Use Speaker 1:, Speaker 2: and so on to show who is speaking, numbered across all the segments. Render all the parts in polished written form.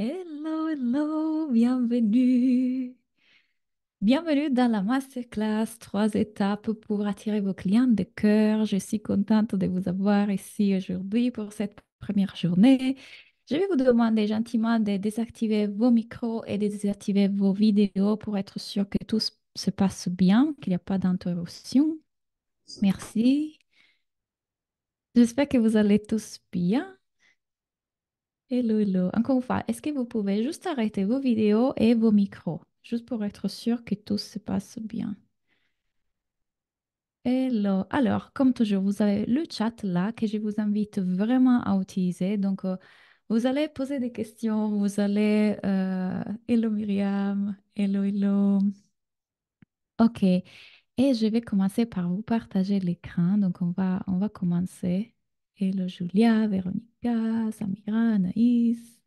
Speaker 1: Hello, hello, bienvenue. Bienvenue dans la masterclass 3 étapes pour attirer vos clients de cœur. Je suis contente de vous avoir ici aujourd'hui pour cette première journée. Je vais vous demander gentiment de désactiver vos micros et de désactiver vos vidéos pour être sûr que tout se passe bien, qu'il n'y a pas d'interruption. Merci. J'espère que vous allez tous bien. Hello, hello. Encore une fois, est-ce que vous pouvez juste arrêter vos vidéos et vos micros, juste pour être sûr que tout se passe bien? Hello. Alors, comme toujours, vous avez le chat là que je vous invite vraiment à utiliser. Donc, vous allez poser des questions, vous allez... hello Myriam, hello, hello. OK. Et je vais commencer par vous partager l'écran. Donc, on va commencer. Hello Julia, Véronica, Samira, Anaïs.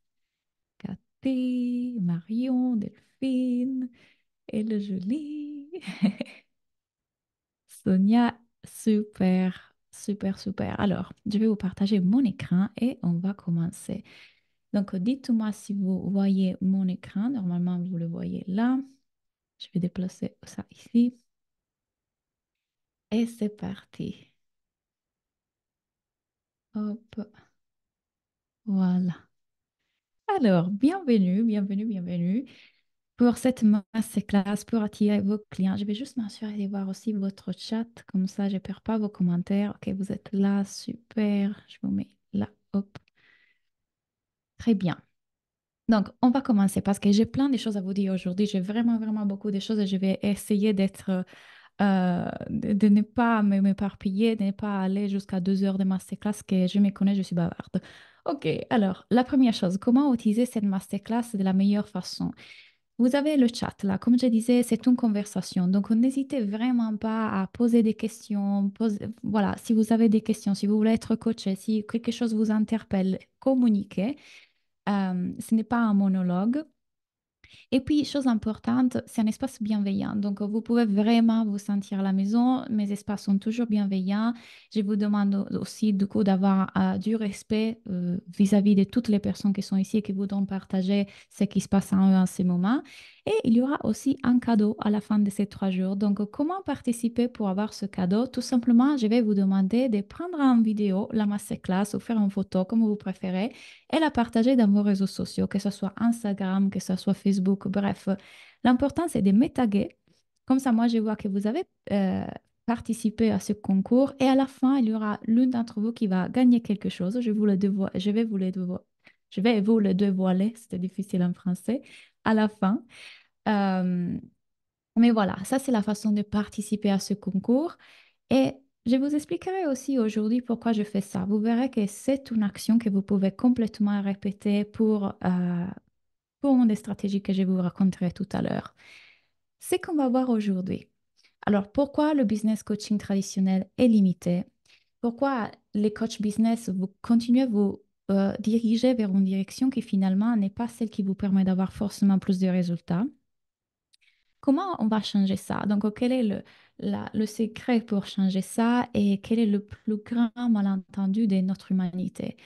Speaker 1: Cathy, Marion, Delphine, et le joli. Sonia, super, super, super. Alors, je vais vous partager mon écran et on va commencer. Donc, dites-moi si vous voyez mon écran. Normalement, vous le voyez là. Je vais déplacer ça ici. Et c'est parti. Hop, voilà. Alors, bienvenue, bienvenue, bienvenue. Pour cette masterclass, pour attirer vos clients, je vais juste m'assurer de voir aussi votre chat, comme ça je ne perds pas vos commentaires. Ok, vous êtes là, super. Je vous mets là, hop, très bien. Donc, on va commencer parce que j'ai plein de choses à vous dire aujourd'hui. J'ai vraiment, vraiment beaucoup de choses et je vais essayer de ne pas m'éparpiller, de ne pas aller jusqu'à 2 heures de masterclass, que je me connais, je suis bavarde. Ok, alors, la première chose, comment utiliser cette masterclass de la meilleure façon? Vous avez le chat là, comme je disais, c'est une conversation. Donc, n'hésitez vraiment pas à poser des questions. Voilà, si vous avez des questions, si vous voulez être coaché, si quelque chose vous interpelle, communiquez. Ce n'est pas un monologue. Et puis, chose importante, c'est un espace bienveillant. Donc, vous pouvez vraiment vous sentir à la maison. Mes espaces sont toujours bienveillants. Je vous demande aussi, du coup, d'avoir du respect vis-à-vis de toutes les personnes qui sont ici et qui voudront partager ce qui se passe en eux en ce moment. Et il y aura aussi un cadeau à la fin de ces 3 jours. Donc, comment participer pour avoir ce cadeau? Tout simplement, je vais vous demander de prendre en vidéo la masterclass ou faire une photo, comme vous préférez, et la partager dans vos réseaux sociaux, que ce soit Instagram, que ce soit Facebook, bref. L'important, c'est de me taguer. Comme ça, moi, je vois que vous avez participé à ce concours et à la fin, il y aura l'une d'entre vous qui va gagner quelque chose. Je vais vous le dévoiler, c'était difficile en français, à la fin. Euh, mais voilà, ça, c'est la façon de participer à ce concours. Et je vous expliquerai aussi aujourd'hui pourquoi je fais ça. Vous verrez que c'est une action que vous pouvez complètement répéter pour une des stratégies que je vous raconterai tout à l'heure. C'est qu'on va voir aujourd'hui. Alors, pourquoi le business coaching traditionnel est limité? Pourquoi les coachs business, vous continuez à vous diriger vers une direction qui finalement n'est pas celle qui vous permet d'avoir forcément plus de résultats? Comment on va changer ça? Donc, quel est le secret pour changer ça et quel est le plus grand malentendu de notre humanité?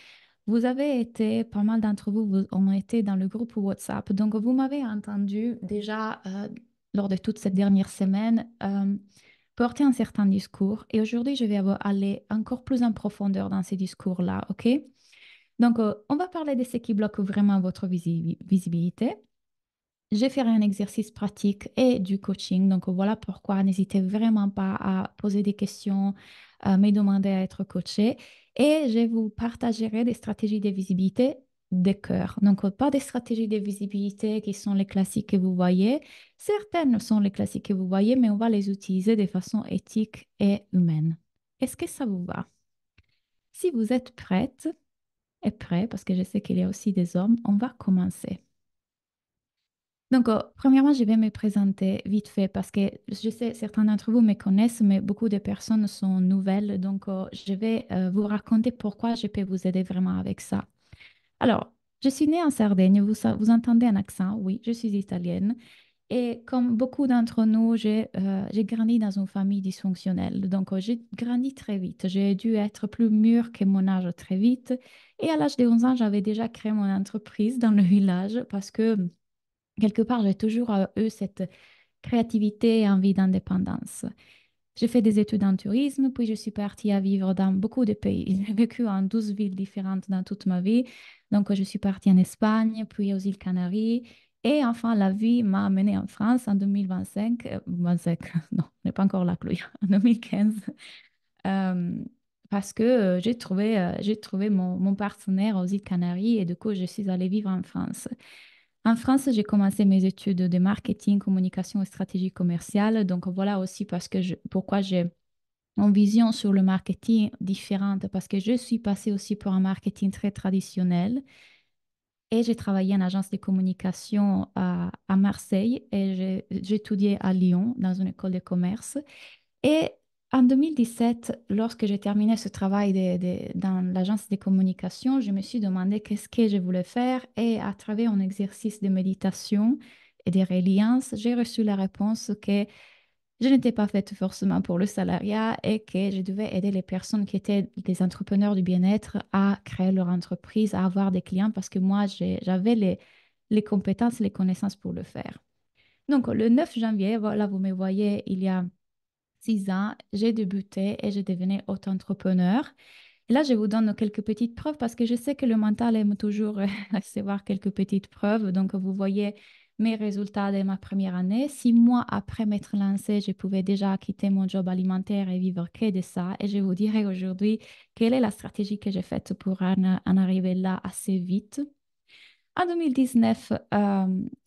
Speaker 1: Vous avez été, pas mal d'entre vous, ont été dans le groupe WhatsApp. Donc, vous m'avez entendu déjà lors de toute cette dernière semaine porter un certain discours. Et aujourd'hui, je vais aller encore plus en profondeur dans ces discours-là, OK? Donc, on va parler de ce qui bloque vraiment votre visibilité. Je ferai un exercice pratique et du coaching. Donc voilà pourquoi n'hésitez vraiment pas à poser des questions, à me demander à être coaché. Et je vous partagerai des stratégies de visibilité de cœur. Donc pas des stratégies de visibilité qui sont les classiques que vous voyez. Certaines sont les classiques que vous voyez, mais on va les utiliser de façon éthique et humaine. Est-ce que ça vous va? Si vous êtes prête et prêt, parce que je sais qu'il y a aussi des hommes, on va commencer. Donc, premièrement, je vais me présenter vite fait parce que je sais, certains d'entre vous me connaissent, mais beaucoup de personnes sont nouvelles. Donc, je vais vous raconter pourquoi je peux vous aider vraiment avec ça. Alors, je suis née en Sardaigne. Vous entendez un accent? Oui, je suis italienne. Et comme beaucoup d'entre nous, j'ai grandi dans une famille dysfonctionnelle. Donc, j'ai grandi très vite. J'ai dû être plus mûre que mon âge très vite. Et à l'âge de 11 ans, j'avais déjà créé mon entreprise dans le village parce que quelque part, j'ai toujours eu cette créativité et envie d'indépendance. J'ai fait des études en tourisme, puis je suis partie à vivre dans beaucoup de pays. J'ai vécu en 12 villes différentes dans toute ma vie. Donc, je suis partie en Espagne, puis aux îles Canaries. Et enfin, la vie m'a amenée en France en 2025. 25, non, on n'est pas encore là, Chloé, en 2015. Euh, Parce que j'ai trouvé mon partenaire aux îles Canaries et du coup, je suis allée vivre en France. En France, j'ai commencé mes études de marketing, communication et stratégie commerciale. Donc voilà aussi pourquoi j'ai une vision sur le marketing différente, parce que je suis passée aussi pour un marketing très traditionnel et j'ai travaillé en agence de communication à Marseille et j'ai étudié à Lyon dans une école de commerce. Et en 2017, lorsque j'ai terminé ce travail dans l'agence de communication, je me suis demandé qu'est-ce que je voulais faire et à travers un exercice de méditation et de résilience, j'ai reçu la réponse que je n'étais pas faite forcément pour le salariat et que je devais aider les personnes qui étaient des entrepreneurs du bien-être à créer leur entreprise, à avoir des clients parce que moi, j'avais les compétences, les connaissances pour le faire. Donc, le 9 janvier, voilà, vous me voyez, il y a 6 ans, j'ai débuté et j'ai devenu auto-entrepreneur. Et là, je vous donne quelques petites preuves parce que je sais que le mental aime toujours recevoir quelques petites preuves. Donc, vous voyez mes résultats de ma première année. 6 mois après m'être lancée, je pouvais déjà quitter mon job alimentaire et vivre que de ça. Et je vous dirai aujourd'hui quelle est la stratégie que j'ai faite pour en arriver là assez vite. En 2019,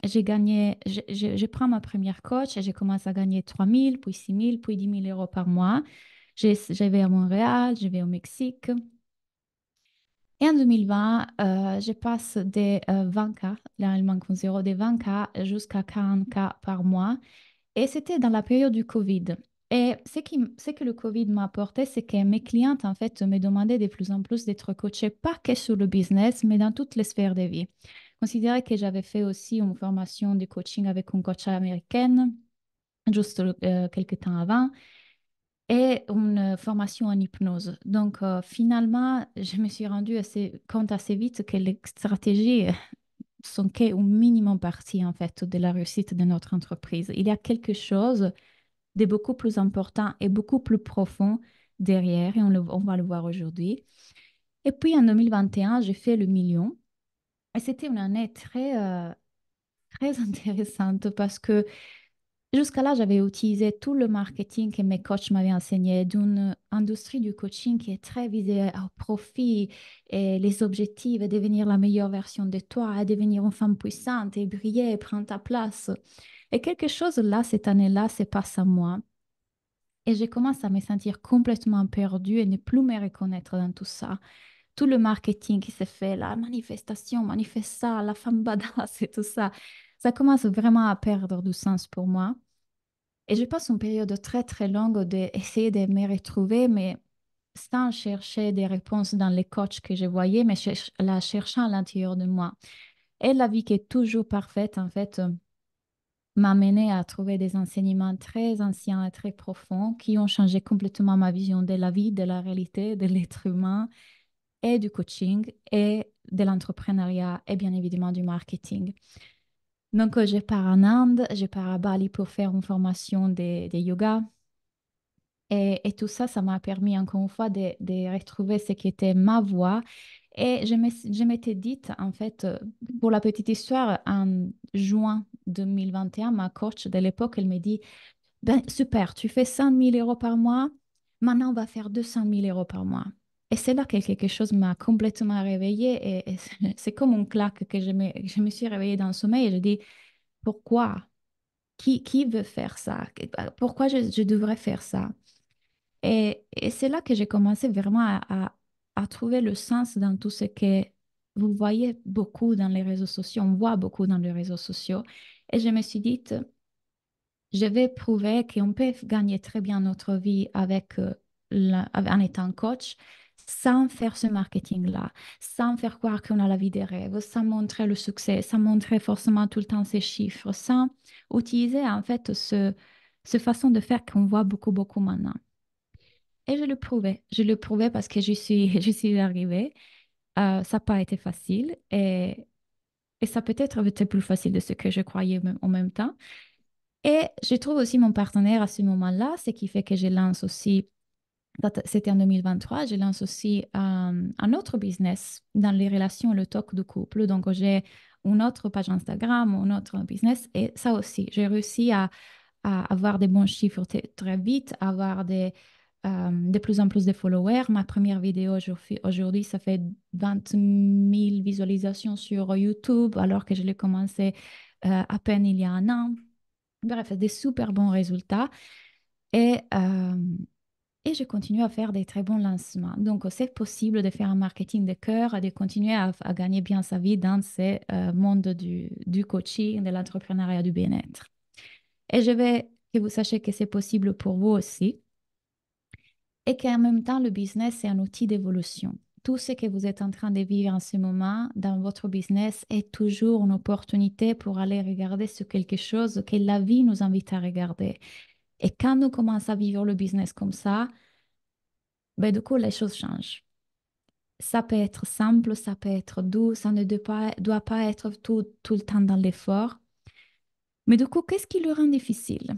Speaker 1: j'ai gagné, je prends ma première coach et j'ai commencé à gagner 3 000, puis 6 000, puis 10 000 euros par mois. Je vais à Montréal, je vais au Mexique. Et en 2020, je passe des 20K, là il manque un zéro, des 20K jusqu'à 40K par mois. Et c'était dans la période du Covid. Et ce que le Covid m'a apporté, c'est que mes clientes, en fait, me demandaient de plus en plus d'être coachées, pas que sur le business, mais dans toutes les sphères de vie. Considérez que j'avais fait aussi une formation de coaching avec une coach américaine, juste quelques temps avant, et une formation en hypnose. Donc, finalement, je me suis rendue compte assez vite que les stratégies sont qu'au minimum partie, en fait, de la réussite de notre entreprise. Il y a quelque chose de beaucoup plus important et beaucoup plus profond derrière, et on va le voir aujourd'hui. Et puis en 2021, j'ai fait le million. Et c'était une année très intéressante parce que jusqu'à là, j'avais utilisé tout le marketing que mes coachs m'avaient enseigné d'une industrie du coaching qui est très visée au profit et les objectifs et devenir la meilleure version de toi, et devenir une femme puissante et briller et prendre ta place. Et quelque chose là, cette année-là, c'est pas à moi. Et je commence à me sentir complètement perdue et ne plus me reconnaître dans tout ça. Tout le marketing qui s'est fait, la manifestation, manifeste ça, la femme badass et tout ça, ça commence vraiment à perdre du sens pour moi. Et je passe une période très, très longue d'essayer de me retrouver, mais sans chercher des réponses dans les coachs que je voyais, mais la cherchant à l'intérieur de moi. Et la vie qui est toujours parfaite, en fait, m'a mené à trouver des enseignements très anciens et très profonds qui ont changé complètement ma vision de la vie, de la réalité, de l'être humain et du coaching et de l'entrepreneuriat et bien évidemment du marketing. Donc, je pars en Inde, je pars à Bali pour faire une formation de yoga. Et tout ça, ça m'a permis encore une fois de retrouver ce qui était ma voie. Et je m'étais dite, en fait, pour la petite histoire, en juin 2021, ma coach de l'époque, elle me dit, ben, super, tu fais 100 000 euros par mois, maintenant on va faire 200 000 euros par mois. Et c'est là que quelque chose m'a complètement réveillée et c'est comme une claque que je me suis réveillée dans le sommeil et je dis, pourquoi? Qui veut faire ça? Pourquoi je devrais faire ça? Et c'est là que j'ai commencé vraiment à trouver le sens dans tout ce que vous voyez beaucoup dans les réseaux sociaux, on voit beaucoup dans les réseaux sociaux. Et je me suis dit, je vais prouver qu'on peut gagner très bien notre vie avec, en étant coach sans faire ce marketing-là, sans faire croire qu'on a la vie des rêves, sans montrer le succès, sans montrer forcément tout le temps ces chiffres, sans utiliser en fait ce façon de faire qu'on voit beaucoup, beaucoup maintenant. Et je le prouvais. Je le prouvais parce que je suis arrivée. Ça n'a pas été facile et ça peut-être été plus facile de ce que je croyais en même temps. Et je trouve aussi mon partenaire à ce moment-là, ce qui fait que je lance aussi, c'était en 2023, je lance aussi un autre business dans les relations, le talk de couple. Donc, j'ai une autre page Instagram, un autre business. Et ça aussi, j'ai réussi à avoir des bons chiffres très vite, avoir de plus en plus de followers. Ma première vidéo aujourd'hui, ça fait 20 000 visualisations sur YouTube, alors que je l'ai commencé à peine il y a un an. Bref, des super bons résultats. Et, euh, et je continue à faire des très bons lancements. Donc, c'est possible de faire un marketing de cœur et de continuer à gagner bien sa vie dans ce monde du coaching, de l'entrepreneuriat, du bien-être. Et je vais que vous sachiez que c'est possible pour vous aussi et qu'en même temps, le business est un outil d'évolution. Tout ce que vous êtes en train de vivre en ce moment dans votre business est toujours une opportunité pour aller regarder sur quelque chose que la vie nous invite à regarder. Et quand nous commençons à vivre le business comme ça, ben, du coup, les choses changent. Ça peut être simple, ça peut être doux, ça ne doit pas être tout le temps dans l'effort. Mais du coup, qu'est-ce qui le rend difficile?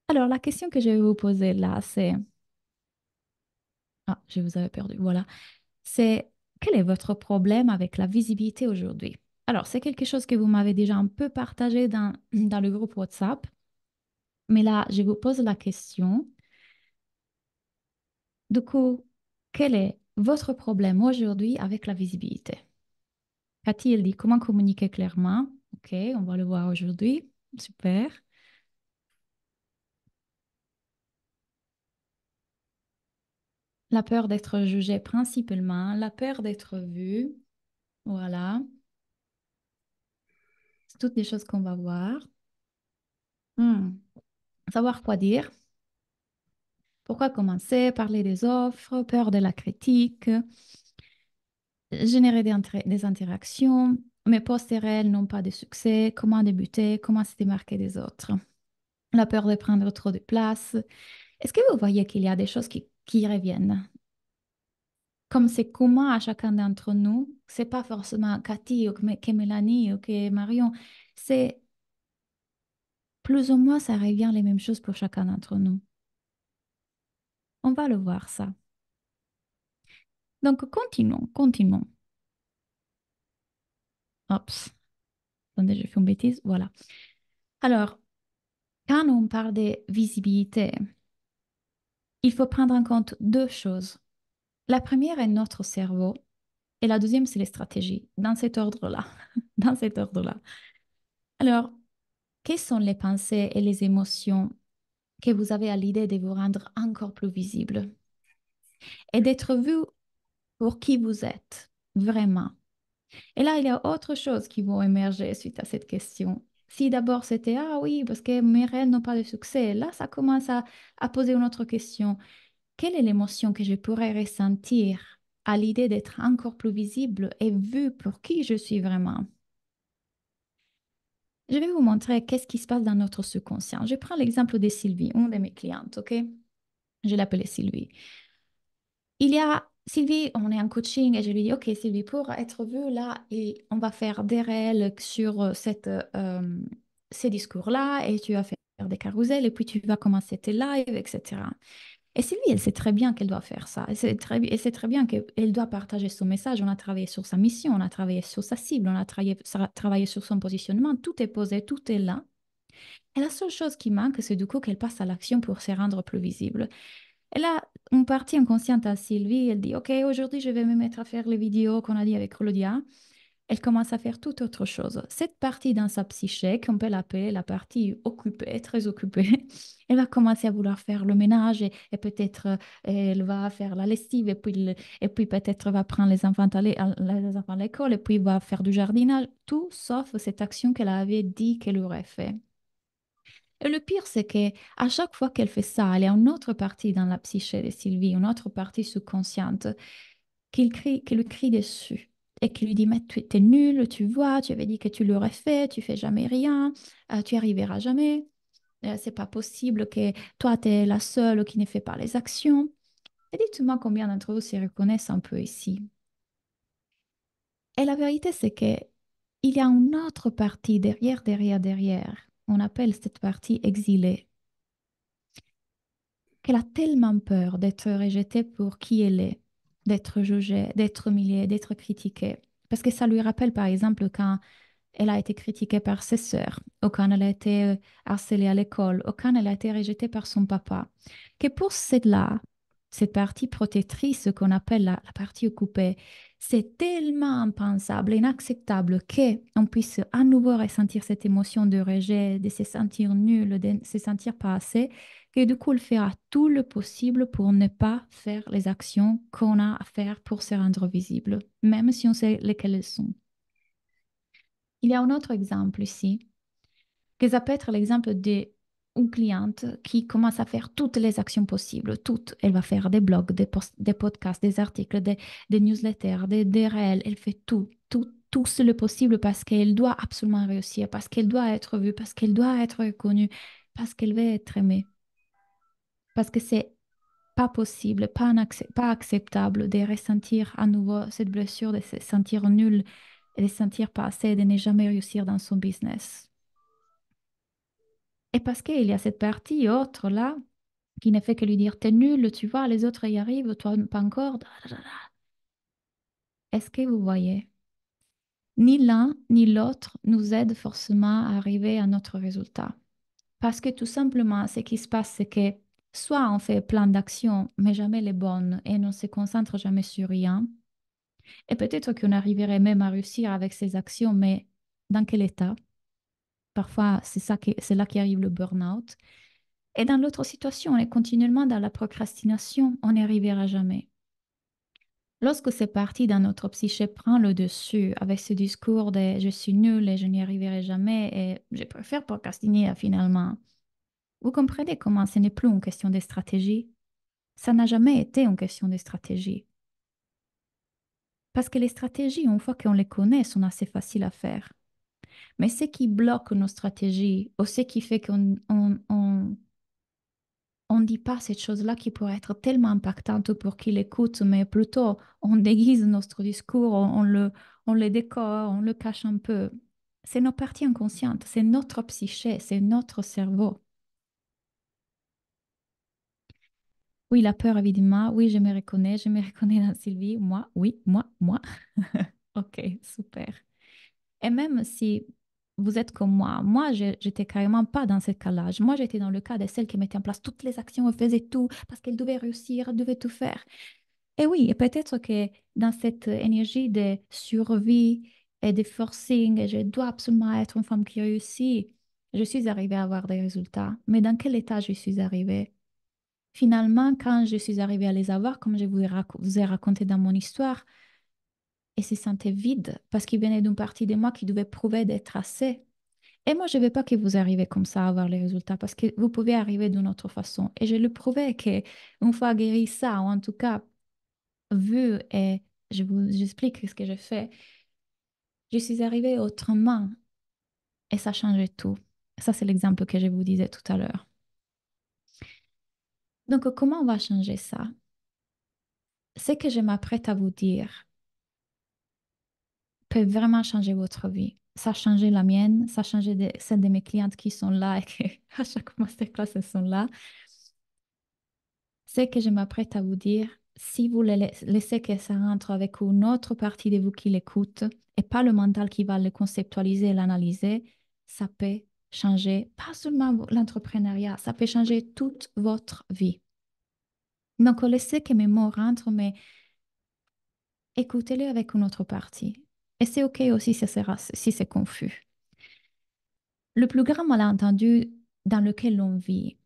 Speaker 1: Alors, la question que je vais vous poser là, c'est... Ah, je vous avais perdu. Voilà. C'est quel est votre problème avec la visibilité aujourd'hui? Alors, c'est quelque chose que vous m'avez déjà un peu partagé dans le groupe WhatsApp. Mais là, je vous pose la question. Du coup, quel est votre problème aujourd'hui avec la visibilité? Cathy, elle dit comment communiquer clairement. Ok, on va le voir aujourd'hui. Super. La peur d'être jugé principalement, la peur d'être vu. Voilà. C'est toutes des choses qu'on va voir. Hmm. Savoir quoi dire. Pourquoi commencer? Parler des offres, peur de la critique, générer des interactions. Mes posts réels n'ont pas de succès. Comment débuter? Comment se démarquer des autres? La peur de prendre trop de place. Est-ce que vous voyez qu'il y a des choses qui reviennent? Comme c'est commun à chacun d'entre nous, c'est pas forcément Cathy ou que Mélanie ou que Marion, c'est plus ou moins ça revient les mêmes choses pour chacun d'entre nous. On va le voir ça. Donc continuons, continuons. Oups, attendez, j'ai fait une bêtise. Voilà. Alors, quand on parle de visibilité, il faut prendre en compte deux choses. La première est notre cerveau et la deuxième, c'est les stratégies, dans cet ordre-là. Dans cet ordre-là. Alors, quelles sont les pensées et les émotions que vous avez à l'idée de vous rendre encore plus visible et d'être vu pour qui vous êtes, vraiment? Et là, il y a autre chose qui vont émerger suite à cette question. Si d'abord c'était ah oui, parce que mes rêves n'ont pas de succès, là, ça commence à poser une autre question. Quelle est l'émotion que je pourrais ressentir à l'idée d'être encore plus visible et vue pour qui je suis vraiment? Je vais vous montrer qu'est-ce qui se passe dans notre subconscient. Je prends l'exemple de Sylvie, une de mes clientes, ok? Je l'appelais Sylvie. Il y a Sylvie, on est en coaching et je lui dis, OK, Sylvie, pour être vue là, on va faire des réels sur ces discours-là et tu vas faire des carousels et puis tu vas commencer tes lives, etc. Et Sylvie, elle sait très bien qu'elle doit faire ça. Elle sait très bien qu'elle doit partager son message. On a travaillé sur sa mission, on a travaillé sur sa cible, on a travaillé sur son positionnement. Tout est posé, tout est là. Et la seule chose qui manque, c'est du coup qu'elle passe à l'action pour se rendre plus visible. Et là, on partit inconsciente à Sylvie. Elle dit, OK, aujourd'hui, je vais me mettre à faire les vidéos qu'on a dit avec Claudia. Elle commence à faire toute autre chose. Cette partie dans sa psyché, qu'on peut l'appeler la partie occupée, très occupée, elle va commencer à vouloir faire le ménage et peut-être elle va faire la lessive et puis peut-être va prendre les enfants les enfants à l'école et puis va faire du jardinage. Tout sauf cette action qu'elle avait dit qu'elle aurait fait. Et le pire, c'est que à chaque fois qu'elle fait ça, il y a une autre partie dans la psyché de Sylvie, une autre partie subconsciente qui lui crie dessus et qui lui dit, mais tu es nul, tu vois, tu avais dit que tu l'aurais fait, tu fais jamais rien, tu arriveras jamais, c'est pas possible que toi, tu es la seule qui ne fait pas les actions. Et dites-moi combien d'entre vous s'y reconnaissent un peu ici. Et la vérité, c'est que il y a une autre partie derrière, derrière, derrière. On appelle cette partie exilée, qu'elle a tellement peur d'être rejetée pour qui elle est, d'être jugée, d'être humiliée, d'être critiquée. Parce que ça lui rappelle, par exemple, quand elle a été critiquée par ses sœurs, ou quand elle a été harcelée à l'école, ou quand elle a été rejetée par son papa. Que pour celle-là, cette partie protectrice qu'on appelle la partie occupée, c'est tellement impensable, inacceptable qu'on puisse à nouveau ressentir cette émotion de rejet, de se sentir nul, de se sentir pas assez, que du coup, elle fera tout le possible pour ne pas faire les actions qu'on a à faire pour se rendre visible, même si on sait lesquelles elles sont. Il y a un autre exemple ici, que ça peut être l'exemple d'une cliente qui commence à faire toutes les actions possibles, toutes. Elle va faire des blogs, des podcasts, des articles, des newsletters, des réels. Elle fait tout, tout, tout le possible parce qu'elle doit absolument réussir, parce qu'elle doit être vue, parce qu'elle doit être reconnue, parce qu'elle veut être aimée, parce que c'est pas possible, pas acceptable de ressentir à nouveau cette blessure, de se sentir nul et de se sentir pas assez, de ne jamais réussir dans son business. Et parce qu'il y a cette partie autre là qui ne fait que lui dire t'es nul, tu vois, les autres y arrivent, toi pas encore. Est-ce que vous voyez? Ni l'un ni l'autre nous aide forcément à arriver à notre résultat. Parce que tout simplement, ce qui se passe, c'est que soit on fait plein d'actions, mais jamais les bonnes, et on ne se concentre jamais sur rien. Et peut-être qu'on arriverait même à réussir avec ces actions, mais dans quel état? Parfois, c'est là qu'arrive le burn-out. Et dans l'autre situation, on est continuellement dans la procrastination, on n'y arrivera jamais. Lorsque c'est parti dans notre psyché prend le dessus avec ce discours de je suis nul et je n'y arriverai jamais et je préfère procrastiner finalement, vous comprenez comment ce n'est plus une question de stratégie? Ça n'a jamais été une question de stratégie. Parce que les stratégies, une fois qu'on les connaît, sont assez faciles à faire. Mais ce qui bloque nos stratégies, ou ce qui fait qu'on ne dit pas cette chose-là qui pourrait être tellement impactante pour qui l'écoute, mais plutôt on déguise notre discours, on le décore, on le cache un peu. C'est nos parties inconscientes, c'est notre psyché, c'est notre cerveau. Oui, la peur, évidemment. Oui, je me reconnais dans Sylvie. Moi, oui, moi. Ok, super. Et même si vous êtes comme moi, j'étais carrément pas dans ce cas-là. Moi, j'étais dans le cas de celle qui mettait en place toutes les actions, elle faisait tout parce qu'elle devait réussir, elle devait tout faire. Et oui, et peut-être que dans cette énergie de survie et de forcing, et je dois absolument être une femme qui réussit, je suis arrivée à avoir des résultats. Mais dans quel état je suis arrivée? Finalement, quand je suis arrivée à les avoir, comme je vous ai raconté dans mon histoire, et se sentait vide parce qu'il venait d'une partie de moi qui devait prouver d'être assez. Et moi, je ne veux pas que vous arriviez comme ça à avoir les résultats parce que vous pouvez arriver d'une autre façon. Et je le prouvais que une fois guéri ça, ou en tout cas vu et j'explique ce que j'ai fait, je suis arrivée autrement et ça changeait tout. Ça, c'est l'exemple que je vous disais tout à l'heure. Donc, comment on va changer ça? Ce que je m'apprête à vous dire peut vraiment changer votre vie. Ça a changé la mienne, ça a changé celle de mes clientes qui sont là et qui, à chaque masterclass, elles sont là. Ce que je m'apprête à vous dire, si vous laissez que ça rentre avec une autre partie de vous qui l'écoute et pas le mental qui va le conceptualiser et l'analyser, ça peut changer pas seulement l'entrepreneuriat, ça peut changer toute votre vie. Donc, laissez que mes mots rentrent, mais écoutez-les avec une autre partie. Et c'est OK aussi si c'est confus. Le plus grand malentendu dans lequel on vit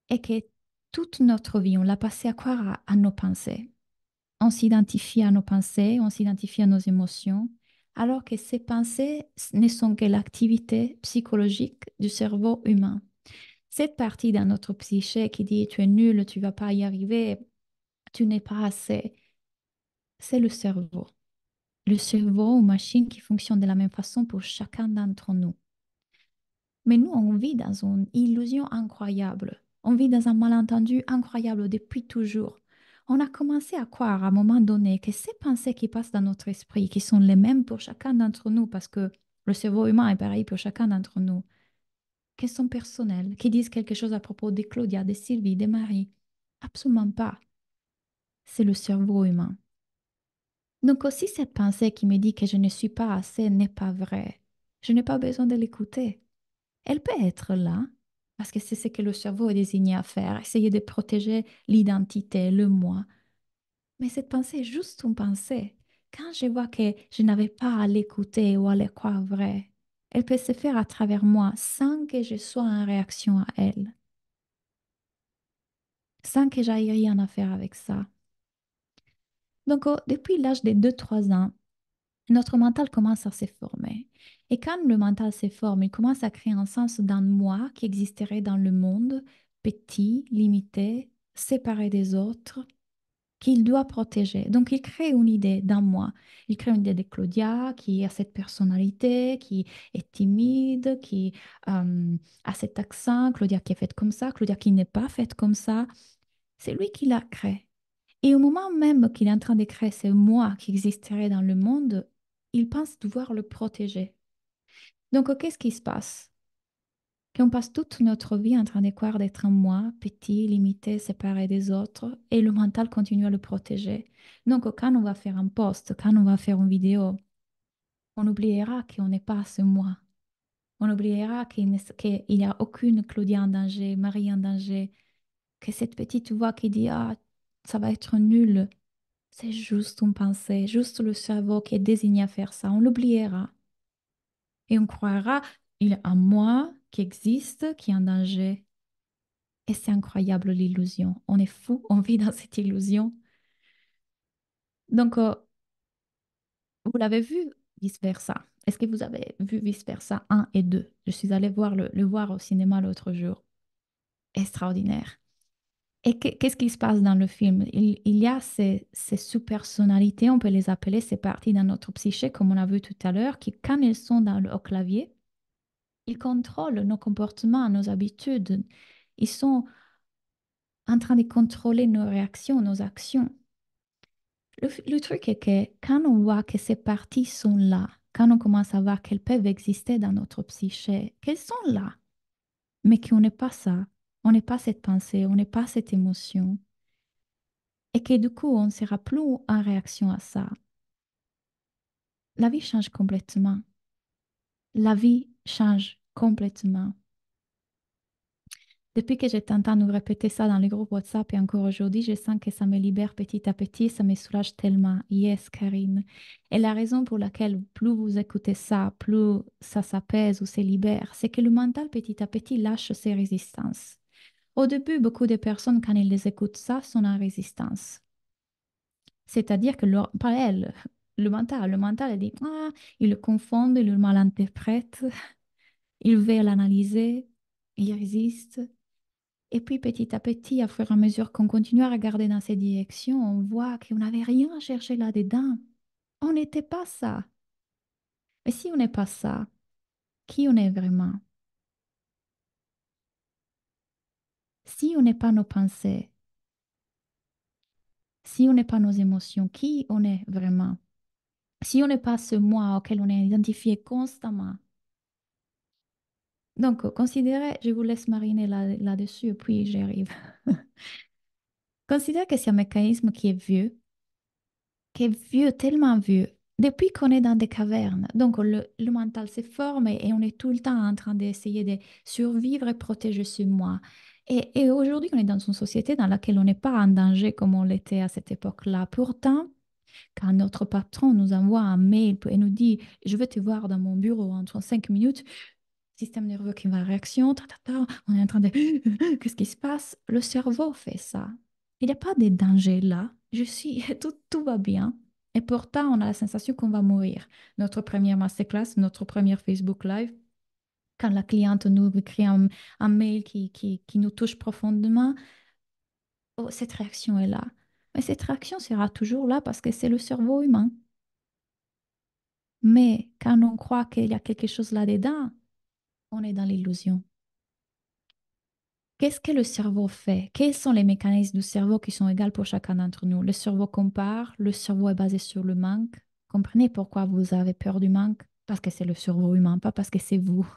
Speaker 1: est que toute notre vie, on l'a passé à croire à nos pensées. On s'identifie à nos pensées, on s'identifie à nos émotions, alors que ces pensées ne sont que l'activité psychologique du cerveau humain. Cette partie dans notre psyché qui dit tu es nul, tu vas pas y arriver, tu n'es pas assez, c'est le cerveau. Le cerveau ou machine qui fonctionne de la même façon pour chacun d'entre nous. Mais nous, on vit dans une illusion incroyable. On vit dans un malentendu incroyable depuis toujours. On a commencé à croire à un moment donné que ces pensées qui passent dans notre esprit, qui sont les mêmes pour chacun d'entre nous, parce que le cerveau humain est pareil pour chacun d'entre nous, qu'elles sont personnelles, qui disent quelque chose à propos de Claudia, de Sylvie, de Marie. Absolument pas. C'est le cerveau humain. Donc aussi cette pensée qui me dit que je ne suis pas assez n'est pas vraie. Je n'ai pas besoin de l'écouter. Elle peut être là, parce que c'est ce que le cerveau est désigné à faire, essayer de protéger l'identité, le moi. Mais cette pensée est juste une pensée. Quand je vois que je n'avais pas à l'écouter ou à le croire vrai, elle peut se faire à travers moi sans que je sois en réaction à elle, sans que j'aille rien à faire avec ça. Donc, depuis l'âge de 2 3 ans, notre mental commence à se former. Et quand le mental se forme, il commence à créer un sens d'un moi qui existerait dans le monde, petit, limité, séparé des autres, qu'il doit protéger. Donc, il crée une idée d'un moi. Il crée une idée de Claudia qui a cette personnalité, qui est timide, qui a cet accent, Claudia qui est faite comme ça, Claudia qui n'est pas faite comme ça. C'est lui qui l'a créé. Et au moment même qu'il est en train de créer ce moi qui existerait dans le monde, il pense devoir le protéger. Donc, qu'est-ce qui se passe? Qu'on passe toute notre vie en train de croire d'être un moi, petit, limité, séparé des autres, et le mental continue à le protéger. Donc, quand on va faire un post, quand on va faire une vidéo, on oubliera qu'on n'est pas ce moi. On oubliera qu'il n'y a aucune Claudia en danger, Marie en danger, que cette petite voix qui dit «Ah, ça va être nul», c'est juste une pensée, juste le cerveau qui est désigné à faire ça. On l'oubliera et on croira il y a un moi qui existe, qui est en danger. Et c'est incroyable l'illusion. On est fou, on vit dans cette illusion. Donc, vous l'avez vu vice-versa. Est-ce que vous avez vu vice-versa un et 2? Je suis allée voir le voir au cinéma l'autre jour. Extraordinaire. Et qu'est-ce qui se passe dans le film? Il y a ces sous-personnalités, on peut les appeler, ces parties dans notre psyché, comme on a vu tout à l'heure, qui, quand elles sont au clavier, ils contrôlent nos comportements, nos habitudes. Ils sont en train de contrôler nos réactions, nos actions. Le truc est que quand on voit que ces parties sont là, quand on commence à voir qu'elles peuvent exister dans notre psyché, qu'elles sont là, mais qu'on n'est pas ça, on n'est pas cette pensée, on n'est pas cette émotion, et que du coup, on ne sera plus en réaction à ça, la vie change complètement. La vie change complètement. Depuis que j'ai tenté de nous répéter ça dans les groupes WhatsApp et encore aujourd'hui, je sens que ça me libère petit à petit, ça me soulage tellement. Yes, Karine. Et la raison pour laquelle plus vous écoutez ça, plus ça s'apaise ou se libère, c'est que le mental petit à petit lâche ses résistances. Au début, beaucoup de personnes, quand elles les écoutent ça, sont en résistance. C'est-à-dire que pas elle, le mental, elle dit, ah, il le confond, il le malinterprète, il veut l'analyser, il résiste. Et puis petit à petit, à fur et à mesure qu'on continue à regarder dans ces directions, on voit qu'on n'avait rien à chercher là-dedans. On n'était pas ça. Mais si on n'est pas ça, qui on est vraiment? Si on n'est pas nos pensées, si on n'est pas nos émotions, qui on est vraiment? Si on n'est pas ce moi auquel on est identifié constamment. Donc, considérez, je vous laisse mariner là-dessus, et puis j'y arrive. Considérez que c'est un mécanisme qui est vieux, tellement vieux, depuis qu'on est dans des cavernes. Donc, le mental se forme et on est tout le temps en train d'essayer de survivre et protéger ce moi. Et aujourd'hui, on est dans une société dans laquelle on n'est pas en danger comme on l'était à cette époque-là. Pourtant, quand notre patron nous envoie un mail et nous dit, je veux te voir dans mon bureau en 5 minutes, système nerveux qui va en réaction, on est en train de, qu'est-ce qui se passe? Le cerveau fait ça. Il n'y a pas de danger là. Tout va bien. Et pourtant, on a la sensation qu'on va mourir. Notre première masterclass, notre première Facebook Live, Quand la cliente nous écrit un mail qui nous touche profondément, oh, cette réaction est là. Mais cette réaction sera toujours là parce que c'est le cerveau humain. Mais quand on croit qu'il y a quelque chose là-dedans, on est dans l'illusion. Qu'est-ce que le cerveau fait? Quels sont les mécanismes du cerveau qui sont égaux pour chacun d'entre nous? Le cerveau compare, le cerveau est basé sur le manque. Comprenez pourquoi vous avez peur du manque? Parce que c'est le cerveau humain, pas parce que c'est vous.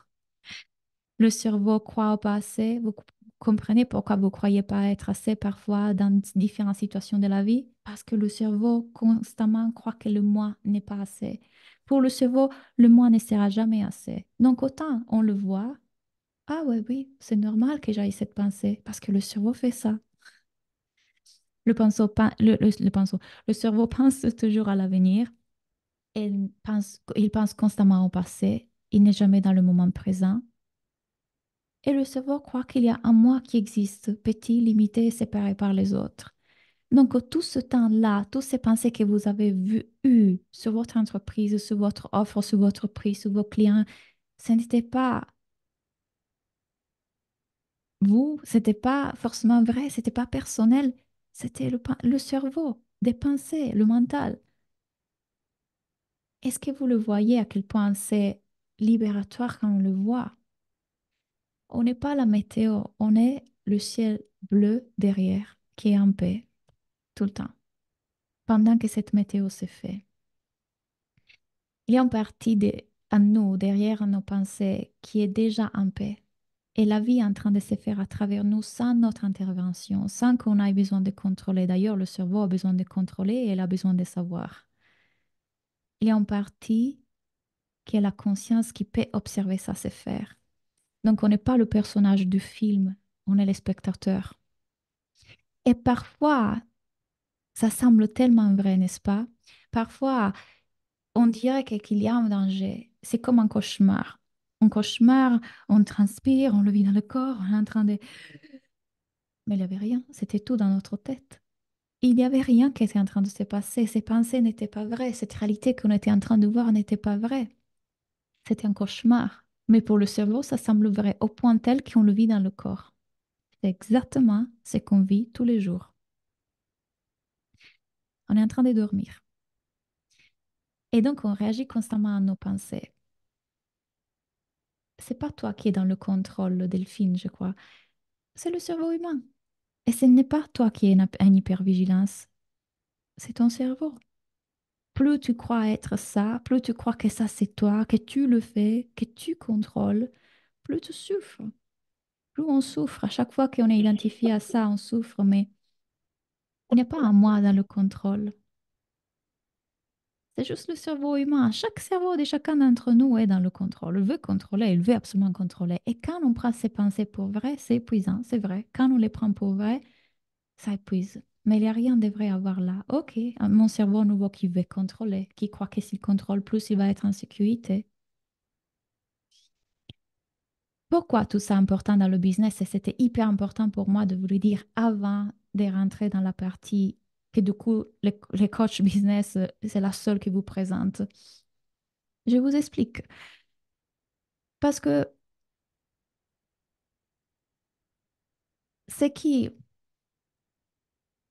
Speaker 1: Le cerveau croit au pas assez. Vous comprenez pourquoi vous ne croyez pas être assez parfois dans différentes situations de la vie? Parce que le cerveau constamment croit que le moi n'est pas assez. Pour le cerveau, le moi ne sera jamais assez. Donc autant on le voit, ah ouais, oui, c'est normal que j'aille cette pensée parce que le cerveau fait ça. Le cerveau pense toujours à l'avenir. Il pense constamment au passé. Il n'est jamais dans le moment présent. Et le cerveau croit qu'il y a un moi qui existe, petit, limité, séparé par les autres. Donc, tout ce temps-là, toutes ces pensées que vous avez eues sur votre entreprise, sur votre offre, sur votre prix, sur vos clients, ce n'était pas vous, c'était pas forcément vrai, c'était pas personnel, c'était le cerveau, des pensées, le mental. Est-ce que vous le voyez à quel point c'est libératoire quand on le voit? On n'est pas la météo, on est le ciel bleu derrière qui est en paix tout le temps, pendant que cette météo se fait. Il y a une partie en nous, derrière nos pensées, qui est déjà en paix. Et la vie est en train de se faire à travers nous sans notre intervention, sans qu'on ait besoin de contrôler. D'ailleurs, le cerveau a besoin de contrôler et il a besoin de savoir. Il y a une partie qui est la conscience qui peut observer ça se faire. Donc, on n'est pas le personnage du film, on est le spectateur. Et parfois, ça semble tellement vrai, n'est-ce pas? Parfois, on dirait qu'il y a un danger. C'est comme un cauchemar. Un cauchemar, on transpire, on le vit dans le corps, on est en train de... Mais il n'y avait rien, c'était tout dans notre tête. Il n'y avait rien qui était en train de se passer. Ces pensées n'étaient pas vraies. Cette réalité qu'on était en train de voir n'était pas vraie. C'était un cauchemar. Mais pour le cerveau, ça semble vrai au point tel qu'on le vit dans le corps. C'est exactement ce qu'on vit tous les jours. On est en train de dormir. Et donc, on réagit constamment à nos pensées. C'est pas toi qui es dans le contrôle, Delphine, je crois. C'est le cerveau humain. Et ce n'est pas toi qui es en hypervigilance. C'est ton cerveau. Plus tu crois être ça, plus tu crois que ça c'est toi, que tu le fais, que tu contrôles, plus tu souffres. Plus on souffre. À chaque fois qu'on est identifié à ça, on souffre, mais il n'y a pas un moi dans le contrôle. C'est juste le cerveau humain. Chaque cerveau de chacun d'entre nous est dans le contrôle. Il veut contrôler, il veut absolument contrôler. Et quand on prend ses pensées pour vrai, c'est épuisant, c'est vrai. Quand on les prend pour vrai, ça épuise. Mais il n'y a rien de vrai à voir là. Ok, mon cerveau nouveau qui veut contrôler, qui croit que s'il contrôle plus, il va être en sécurité. Pourquoi tout ça est important dans le business? Et c'était hyper important pour moi de vous le dire avant de rentrer dans la partie que du coup, les coachs business, c'est la seule qui vous présente. Je vous explique. Parce que c'est qui,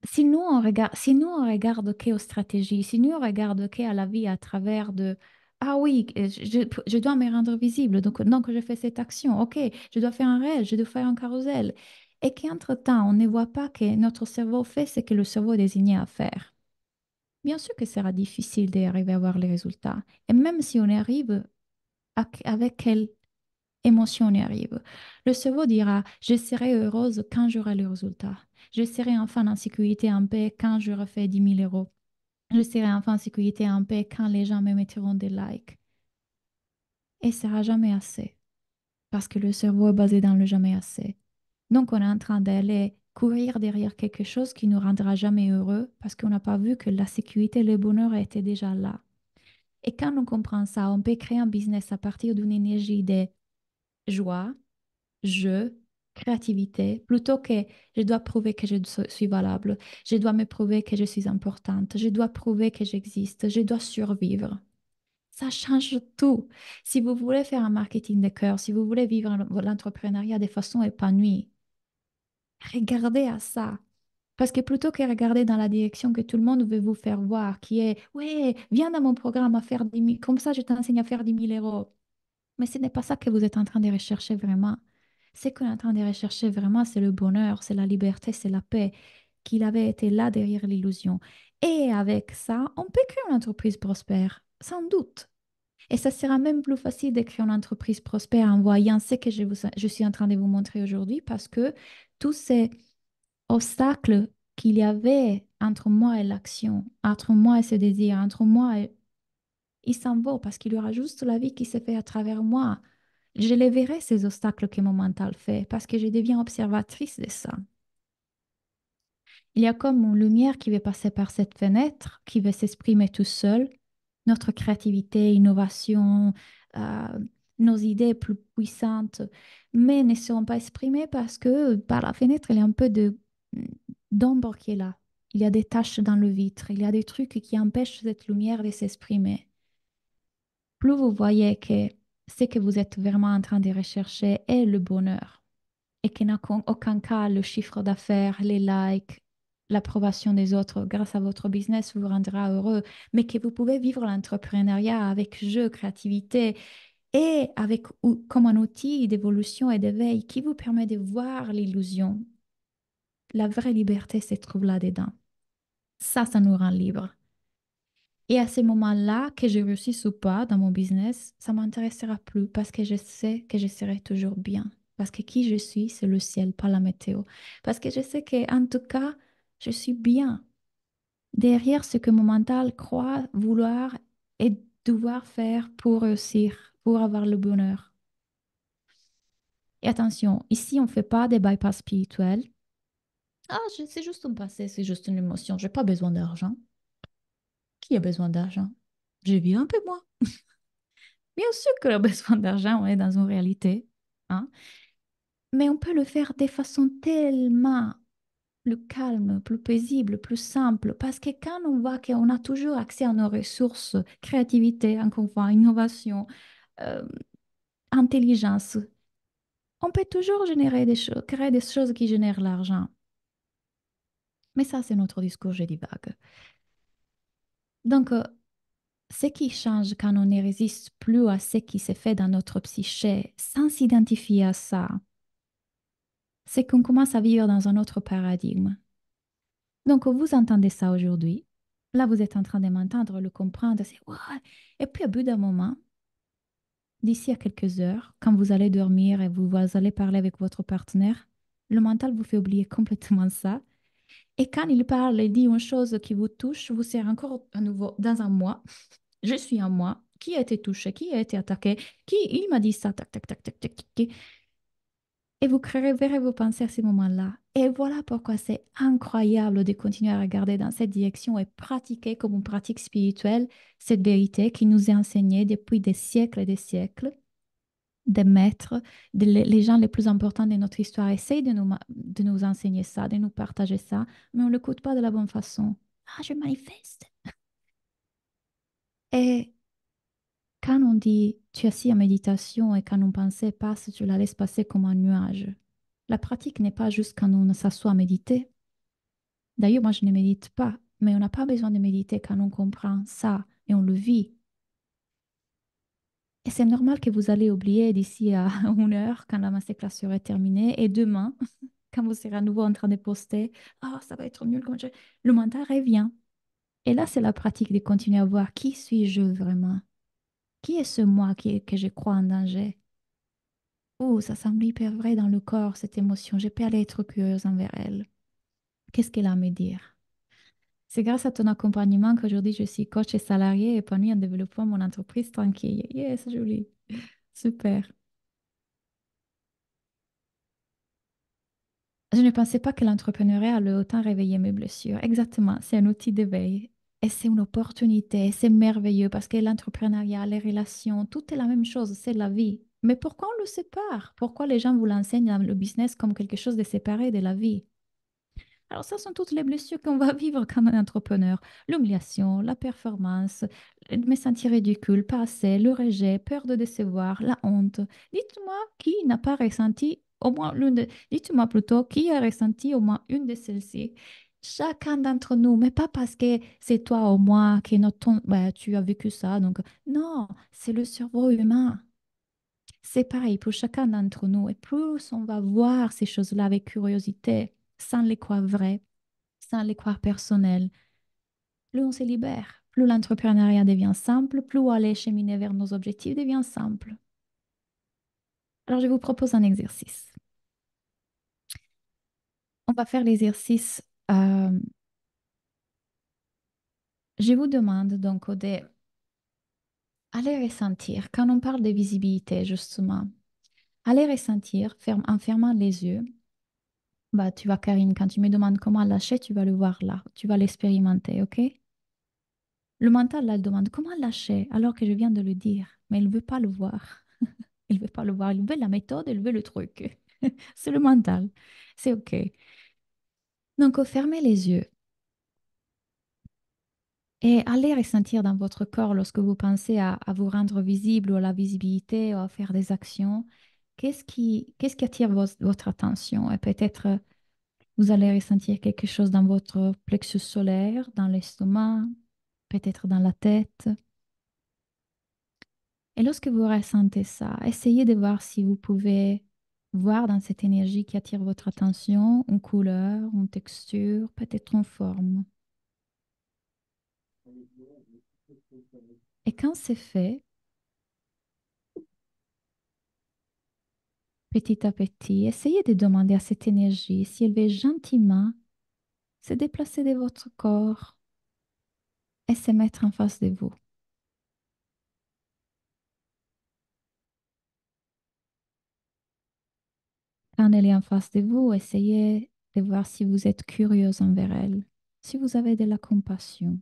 Speaker 1: si nous on regarde qu'aux stratégies, si nous on regarde qu'à la vie à travers de, ah oui, je dois me rendre visible, donc je fais cette action, ok, je dois faire un réel, je dois faire un carrousel. Et qu'entre-temps, on ne voit pas que notre cerveau fait ce que le cerveau est désigné à faire. Bien sûr que ce sera difficile d'arriver à voir les résultats. Et même si on y arrive, avec quelle émotion on y arrive? Le cerveau dira, je serai heureuse quand j'aurai le résultat. Je serai enfin en sécurité, en paix quand je refais 10 000 euros. Je serai enfin en sécurité, en paix quand les gens me mettront des likes. Et ce sera jamais assez. Parce que le cerveau est basé dans le jamais assez. Donc, on est en train d'aller courir derrière quelque chose qui nous rendra jamais heureux parce qu'on n'a pas vu que la sécurité et le bonheur étaient déjà là. Et quand on comprend ça, on peut créer un business à partir d'une énergie de joie, jeu, créativité, plutôt que je dois prouver que je suis valable, je dois me prouver que je suis importante, je dois prouver que j'existe, je dois survivre. Ça change tout. Si vous voulez faire un marketing de cœur, si vous voulez vivre l'entrepreneuriat de façon épanouie, regardez à ça. Parce que plutôt que regarder dans la direction que tout le monde veut vous faire voir, qui est, ouais, viens dans mon programme à faire 10 000, comme ça je t'enseigne à faire 10 000 euros. Mais ce n'est pas ça que vous êtes en train de rechercher vraiment. Ce qu'on est en train de rechercher vraiment, c'est le bonheur, c'est la liberté, c'est la paix, qu'il avait été là derrière l'illusion. Et avec ça, on peut créer une entreprise prospère, sans doute. Et ça sera même plus facile de créer une entreprise prospère en voyant ce que je suis en train de vous montrer aujourd'hui parce que tous ces obstacles qu'il y avait entre moi et l'action, entre moi et ce désir, entre moi et... Il s'en va parce qu'il y aura juste la vie qui se fait à travers moi. Je les verrai, ces obstacles que mon mental fait, parce que je deviens observatrice de ça. Il y a comme une lumière qui va passer par cette fenêtre, qui va s'exprimer tout seul. Notre créativité, innovation, euh, nos idées plus puissantes, mais ne seront pas exprimées parce que par la fenêtre, il y a un peu d'ombre qui est là. Il y a des taches dans le vitre, il y a des trucs qui empêchent cette lumière de s'exprimer. Plus vous voyez que ce que vous êtes vraiment en train de rechercher est le bonheur et qu'il n'a aucun cas le chiffre d'affaires, les likes, l'approbation des autres grâce à votre business vous rendra heureux, mais que vous pouvez vivre l'entrepreneuriat avec jeu, créativité et avec comme un outil d'évolution et d'éveil qui vous permet de voir l'illusion. La vraie liberté se trouve là-dedans. Ça nous rend libre. Et à ce moment-là, que je réussisse ou pas dans mon business, ça m'intéressera plus parce que je sais que je serai toujours bien. Parce que qui je suis, c'est le ciel, pas la météo. Parce que je sais que, en tout cas, je suis bien. Derrière ce que mon mental croit vouloir et devoir faire pour réussir, pour avoir le bonheur. Et attention, ici, on ne fait pas des bypass spirituels. Ah, c'est juste un passé, c'est juste une émotion. J'ai pas besoin d'argent. Qui a besoin d'argent? Je vis un peu moins. Bien sûr que le besoin d'argent, on est dans une réalité, hein, mais on peut le faire de façon tellement plus calme, plus paisible, plus simple, parce que quand on voit qu'on a toujours accès à nos ressources, créativité, encore une fois, innovation, euh, intelligence, on peut toujours générer des choses, créer des choses qui génèrent l'argent. Mais ça, c'est notre discours, je divague. Donc, ce qui change quand on ne résiste plus à ce qui se fait dans notre psyché, sans s'identifier à ça, c'est qu'on commence à vivre dans un autre paradigme. Donc, vous entendez ça aujourd'hui. Là, vous êtes en train de m'entendre, le comprendre. C'est Ouah. Et puis, au bout d'un moment, d'ici à quelques heures, quand vous allez dormir et vous allez parler avec votre partenaire, le mental vous fait oublier complètement ça. Et quand il parle et dit une chose qui vous touche, vous serez encore à nouveau dans un moi. Je suis un moi. Qui a été touché? Qui a été attaqué? Qui il m'a dit ça? Tac, tac, tac, tac, tac, tac. Et vous verrez vos pensées à ces moments-là. Et voilà pourquoi c'est incroyable de continuer à regarder dans cette direction et pratiquer comme une pratique spirituelle cette vérité qui nous est enseignée depuis des siècles et des siècles. Des maîtres, les gens les plus importants de notre histoire essayent de nous enseigner ça, de nous partager ça, mais on ne l'écoute pas de la bonne façon. Ah, je manifeste. Et quand on dit tu es assis en méditation et quand une pensée passe, tu la laisses passer comme un nuage. La pratique n'est pas juste quand on s'assoit à méditer. D'ailleurs, moi, je ne médite pas, mais on n'a pas besoin de méditer quand on comprend ça et on le vit. Et c'est normal que vous allez oublier d'ici à 1 heure quand la masterclass sera terminée et demain, quand vous serez à nouveau en train de poster, oh, ça va être nul, le mental revient. Et là, c'est la pratique de continuer à voir qui suis-je vraiment? Qui est ce moi que je crois en danger? Oh, ça semble hyper vrai dans le corps, cette émotion. Je peux aller être curieuse envers elle. Qu'est-ce qu'elle a à me dire? C'est grâce à ton accompagnement qu'aujourd'hui je suis coach et salarié épanouie en développant mon entreprise tranquille. Yes, Julie. Super. Je ne pensais pas que l'entrepreneuriat allait autant réveiller mes blessures. Exactement, c'est un outil d'éveil. Et c'est une opportunité, c'est merveilleux parce que l'entrepreneuriat, les relations, tout est la même chose, c'est la vie. Mais pourquoi on le sépare? Pourquoi les gens vous l'enseignent dans le business comme quelque chose de séparé de la vie? Alors, ça sont toutes les blessures qu'on va vivre comme un entrepreneur. L'humiliation, la performance, me sentir ridicule, pas assez, le rejet, peur de décevoir, la honte. Dites-moi qui n'a pas ressenti au moins l'une de... Dites-moi plutôt qui a ressenti au moins une de celles-ci. Chacun d'entre nous, mais pas parce que c'est toi ou moi qui est notre... ben, tu as vécu ça. Donc, non, c'est le cerveau humain. C'est pareil pour chacun d'entre nous. Et plus on va voir ces choses-là avec curiosité, sans les croire vraies, sans les croire personnelles, plus on se libère, plus l'entrepreneuriat devient simple, plus aller cheminer vers nos objectifs devient simple. Alors, je vous propose un exercice. On va faire l'exercice. Je vous demande donc, Odé, allez ressentir, quand on parle de visibilité, justement, allez ressentir en fermant les yeux. Bah, tu vois, Karine, quand tu me demandes comment lâcher, tu vas le voir là, tu vas l'expérimenter, ok? Le mental, là, il demande comment lâcher alors que je viens de le dire, mais il ne veut pas le voir. Il ne veut pas le voir, il veut la méthode, il veut le truc. C'est le mental. C'est OK. Donc, fermez les yeux et allez ressentir dans votre corps lorsque vous pensez à vous rendre visible ou à la visibilité ou à faire des actions. Qu'est-ce qui attire votre attention? Et peut-être vous allez ressentir quelque chose dans votre plexus solaire, dans l'estomac, peut-être dans la tête. Et lorsque vous ressentez ça, essayez de voir si vous pouvez voir dans cette énergie qui attire votre attention une couleur, une texture, peut-être une forme. Et quand c'est fait, petit à petit, essayez de demander à cette énergie si elle veut gentiment se déplacer de votre corps et se mettre en face de vous. Quand elle est en face de vous, essayez de voir si vous êtes curieuse envers elle, si vous avez de la compassion.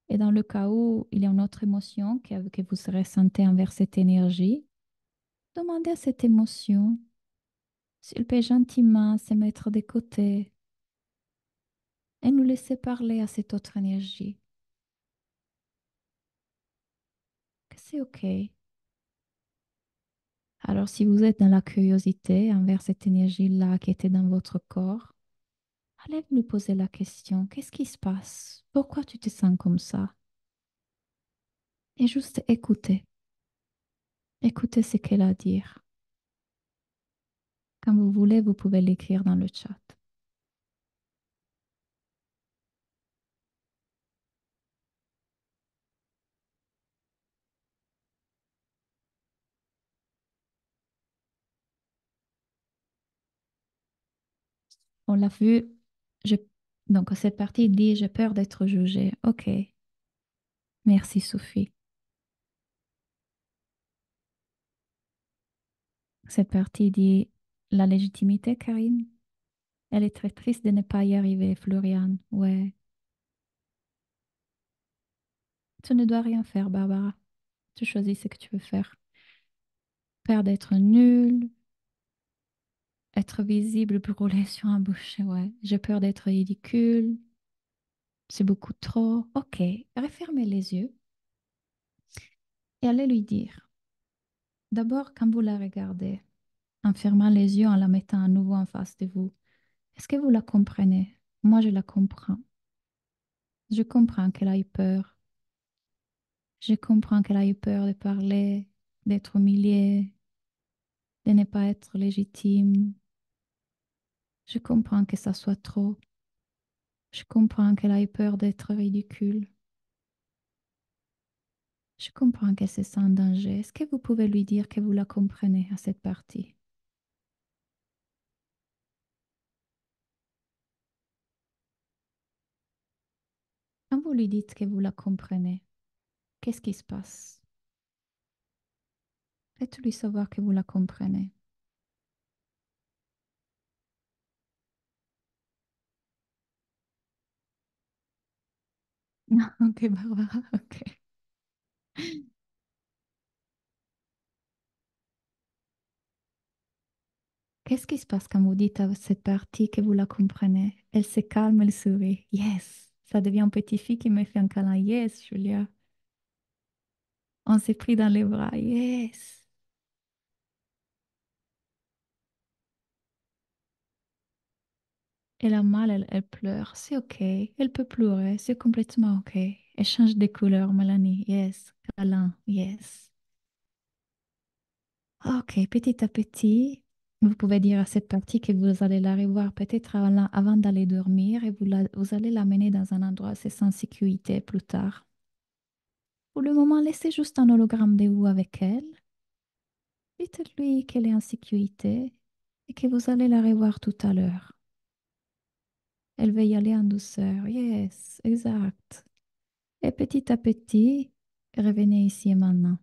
Speaker 1: Et dans le cas où il y a une autre émotion que vous ressentez envers cette énergie, demandez à cette émotion s'il peut gentiment se mettre de côté et nous laisser parler à cette autre énergie, que c'est OK. Alors si vous êtes dans la curiosité envers cette énergie-là qui était dans votre corps, allez lui poser la question, qu'est-ce qui se passe? Pourquoi tu te sens comme ça? Et juste écoutez. Écoutez ce qu'elle a à dire. Quand vous voulez, vous pouvez l'écrire dans le chat. On l'a vu. Je... Donc, cette partie dit, j'ai peur d'être jugée. OK. Merci, Sophie. Cette partie dit, la légitimité, Karine. Elle est très triste de ne pas y arriver, Floriane. Ouais. Tu ne dois rien faire, Barbara. Tu choisis ce que tu veux faire. Peur d'être nulle, être visible, brûlée sur un boucher. Ouais. J'ai peur d'être ridicule. C'est beaucoup trop. OK. Refermez les yeux et allez lui dire. D'abord, quand vous la regardez, en fermant les yeux, en la mettant à nouveau en face de vous, est-ce que vous la comprenez? Moi, je la comprends. Je comprends qu'elle a eu peur. Je comprends qu'elle a eu peur de parler, d'être humiliée, de ne pas être légitime. Je comprends que ça soit trop. Je comprends qu'elle a eu peur d'être ridicule. Je comprends qu'elle se sent en danger. Est-ce que vous pouvez lui dire que vous la comprenez à cette partie? Quand vous lui dites que vous la comprenez, qu'est-ce qui se passe? Faites-lui savoir que vous la comprenez. Ok, Barbara, ok. Qu'est-ce qui se passe quand vous dites à cette partie que vous la comprenez? Elle se calme, elle sourit. Yes! Ça devient une petite fille qui me fait un câlin. Yes, Julia. On s'est pris dans les bras. Yes! Elle a mal, elle pleure. C'est OK. Elle peut pleurer. C'est complètement OK. Elle change de couleur, Mélanie. Yes. Câlin. Yes. OK. Petit à petit, vous pouvez dire à cette partie que vous allez la revoir peut-être avant d'aller dormir et vous allez l'amener dans un endroit assez sans sécurité plus tard. Pour le moment, laissez juste un hologramme de vous avec elle. Dites-lui qu'elle est en sécurité et que vous allez la revoir tout à l'heure. Elle va y aller en douceur. Yes, exact. Et petit à petit, revenez ici et maintenant.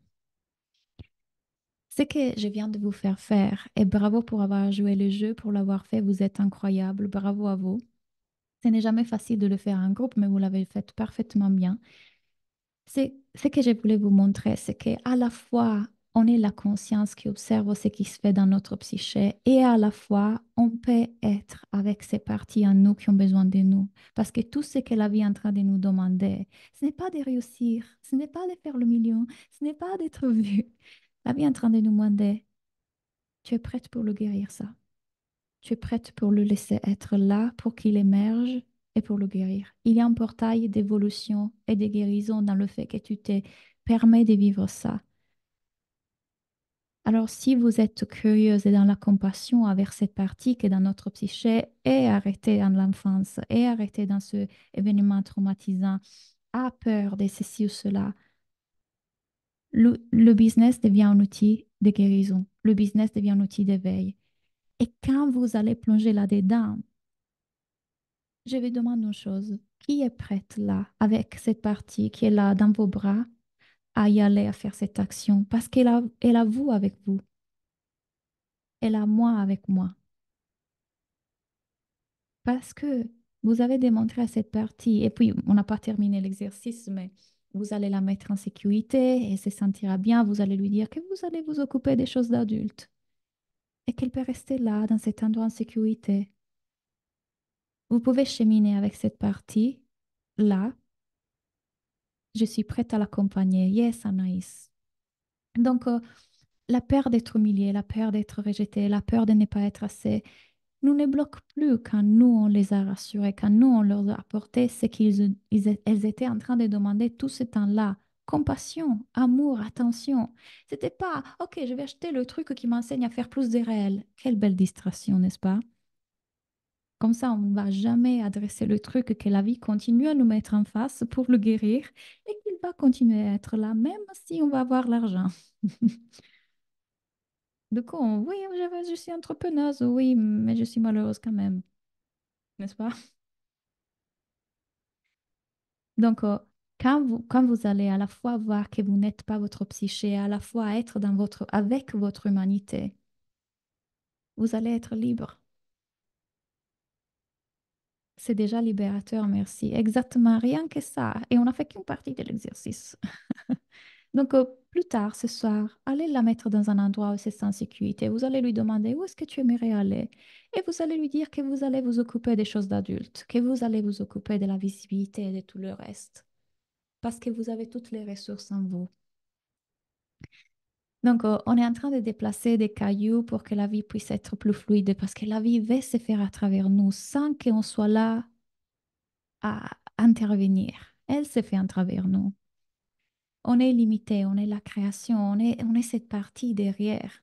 Speaker 1: Ce que je viens de vous faire faire, et bravo pour avoir joué le jeu, pour l'avoir fait, vous êtes incroyable. Bravo à vous. Ce n'est jamais facile de le faire en groupe, mais vous l'avez fait parfaitement bien. C'est ce que je voulais vous montrer, c'est qu'à la fois, on est la conscience qui observe ce qui se fait dans notre psyché et à la fois, on peut être avec ces parties en nous qui ont besoin de nous. Parce que tout ce que la vie est en train de nous demander, ce n'est pas de réussir, ce n'est pas de faire le million, ce n'est pas d'être vu. La vie est en train de nous demander, tu es prête pour le guérir, ça? Tu es prête pour le laisser être là, pour qu'il émerge et pour le guérir. Il y a un portail d'évolution et de guérison dans le fait que tu te permets de vivre ça. Alors, si vous êtes curieuse et dans la compassion avec cette partie qui est dans notre psyché, et arrêtée dans l'enfance, et arrêtée dans ce événement traumatisant, a peur de ceci ou cela, le business devient un outil de guérison. Le business devient un outil d'éveil. Et quand vous allez plonger là-dedans, je vais demander une chose. Qui est prête là, avec cette partie qui est là dans vos bras, à y aller, à faire cette action? Parce elle a vous avec vous. Elle a moi avec moi. Parce que vous avez démontré à cette partie, et puis on n'a pas terminé l'exercice, mais vous allez la mettre en sécurité et elle se sentira bien. Vous allez lui dire que vous allez vous occuper des choses d'adultes et qu'elle peut rester là, dans cet endroit en sécurité. Vous pouvez cheminer avec cette partie là. Je suis prête à l'accompagner. Yes, Anaïs. Donc, la peur d'être humilié, la peur d'être rejeté, la peur de ne pas être assez, nous ne bloquent plus quand nous, on les a rassurés, quand nous, on leur a apporté ce elles étaient en train de demander tout ce temps-là. Compassion, amour, attention. C'était pas, OK, je vais acheter le truc qui m'enseigne à faire plus de réel. Quelle belle distraction, n'est-ce pas? Comme ça, on ne va jamais adresser le truc que la vie continue à nous mettre en face pour le guérir et qu'il va continuer à être là, même si on va avoir l'argent. Du coup, oui, je suis entrepreneuse, oui, mais je suis malheureuse quand même, n'est-ce pas? Donc, quand vous allez à la fois voir que vous n'êtes pas votre psyché, à la fois être avec votre humanité, vous allez être libre. C'est déjà libérateur, merci. Exactement, rien que ça. Et on n'a fait qu'une partie de l'exercice. Donc, plus tard ce soir, allez la mettre dans un endroit où c'est sans sécurité. Vous allez lui demander où est-ce que tu aimerais aller. Et vous allez lui dire que vous allez vous occuper des choses d'adultes, que vous allez vous occuper de la visibilité et de tout le reste. Parce que vous avez toutes les ressources en vous. Donc, on est en train de déplacer des cailloux pour que la vie puisse être plus fluide, parce que la vie va se faire à travers nous sans qu'on soit là à intervenir. Elle se fait à travers nous. On est limité, on est la création, on est cette partie derrière.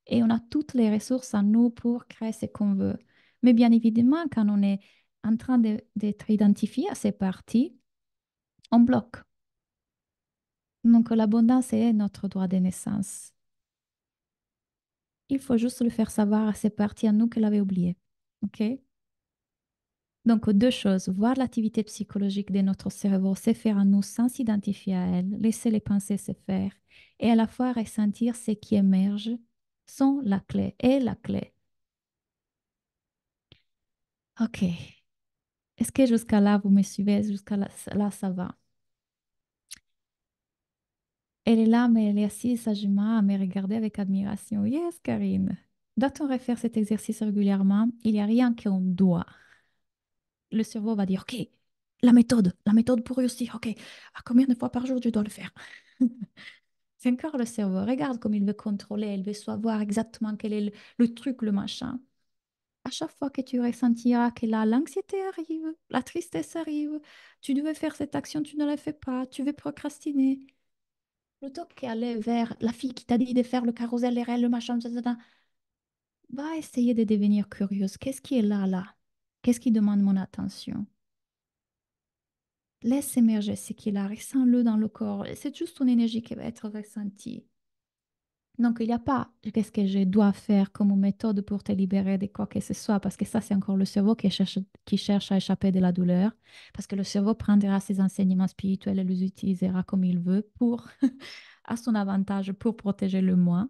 Speaker 1: Et on a toutes les ressources en nous pour créer ce qu'on veut. Mais bien évidemment, quand on est en train d'être identifié à ces parties, on bloque. Donc, l'abondance est notre droit de naissance. Il faut juste le faire savoir à ces parties à nous qu'elle avait oublié. OK? Donc, deux choses. Voir l'activité psychologique de notre cerveau se faire à nous sans s'identifier à elle, laisser les pensées se faire, et à la fois ressentir ce qui émerge sont la clé et la clé. OK. Est-ce que jusqu'à là, vous me suivez? Jusqu'à là, ça va. Elle est là, mais elle est assise sagement à me regarder avec admiration. Yes, Karine. D'attendre à faire cet exercice régulièrement, il n'y a rien qu'on doit. Le cerveau va dire, OK, la méthode pour réussir, OK, à combien de fois par jour tu dois le faire? C'est encore le cerveau. Regarde comme il veut contrôler, il veut savoir exactement quel est le truc, le machin. À chaque fois que tu ressentiras que là, l'anxiété arrive, la tristesse arrive, tu devais faire cette action, tu ne la fais pas, tu veux procrastiner. Plutôt qu'aller vers la fille qui t'a dit de faire le carrousel, les rêves, le machin, etc., va essayer de devenir curieuse. Qu'est-ce qui est là, là? Qu'est-ce qui demande mon attention? Laisse émerger ce qu'il a, ressens-le dans le corps. C'est juste une énergie qui va être ressentie. Donc, il n'y a pas qu'est-ce que je dois faire comme méthode pour te libérer de quoi que ce soit, parce que ça, c'est encore le cerveau qui cherche à échapper de la douleur, parce que le cerveau prendra ses enseignements spirituels et les utilisera comme il veut pour, à son avantage, pour protéger le moi.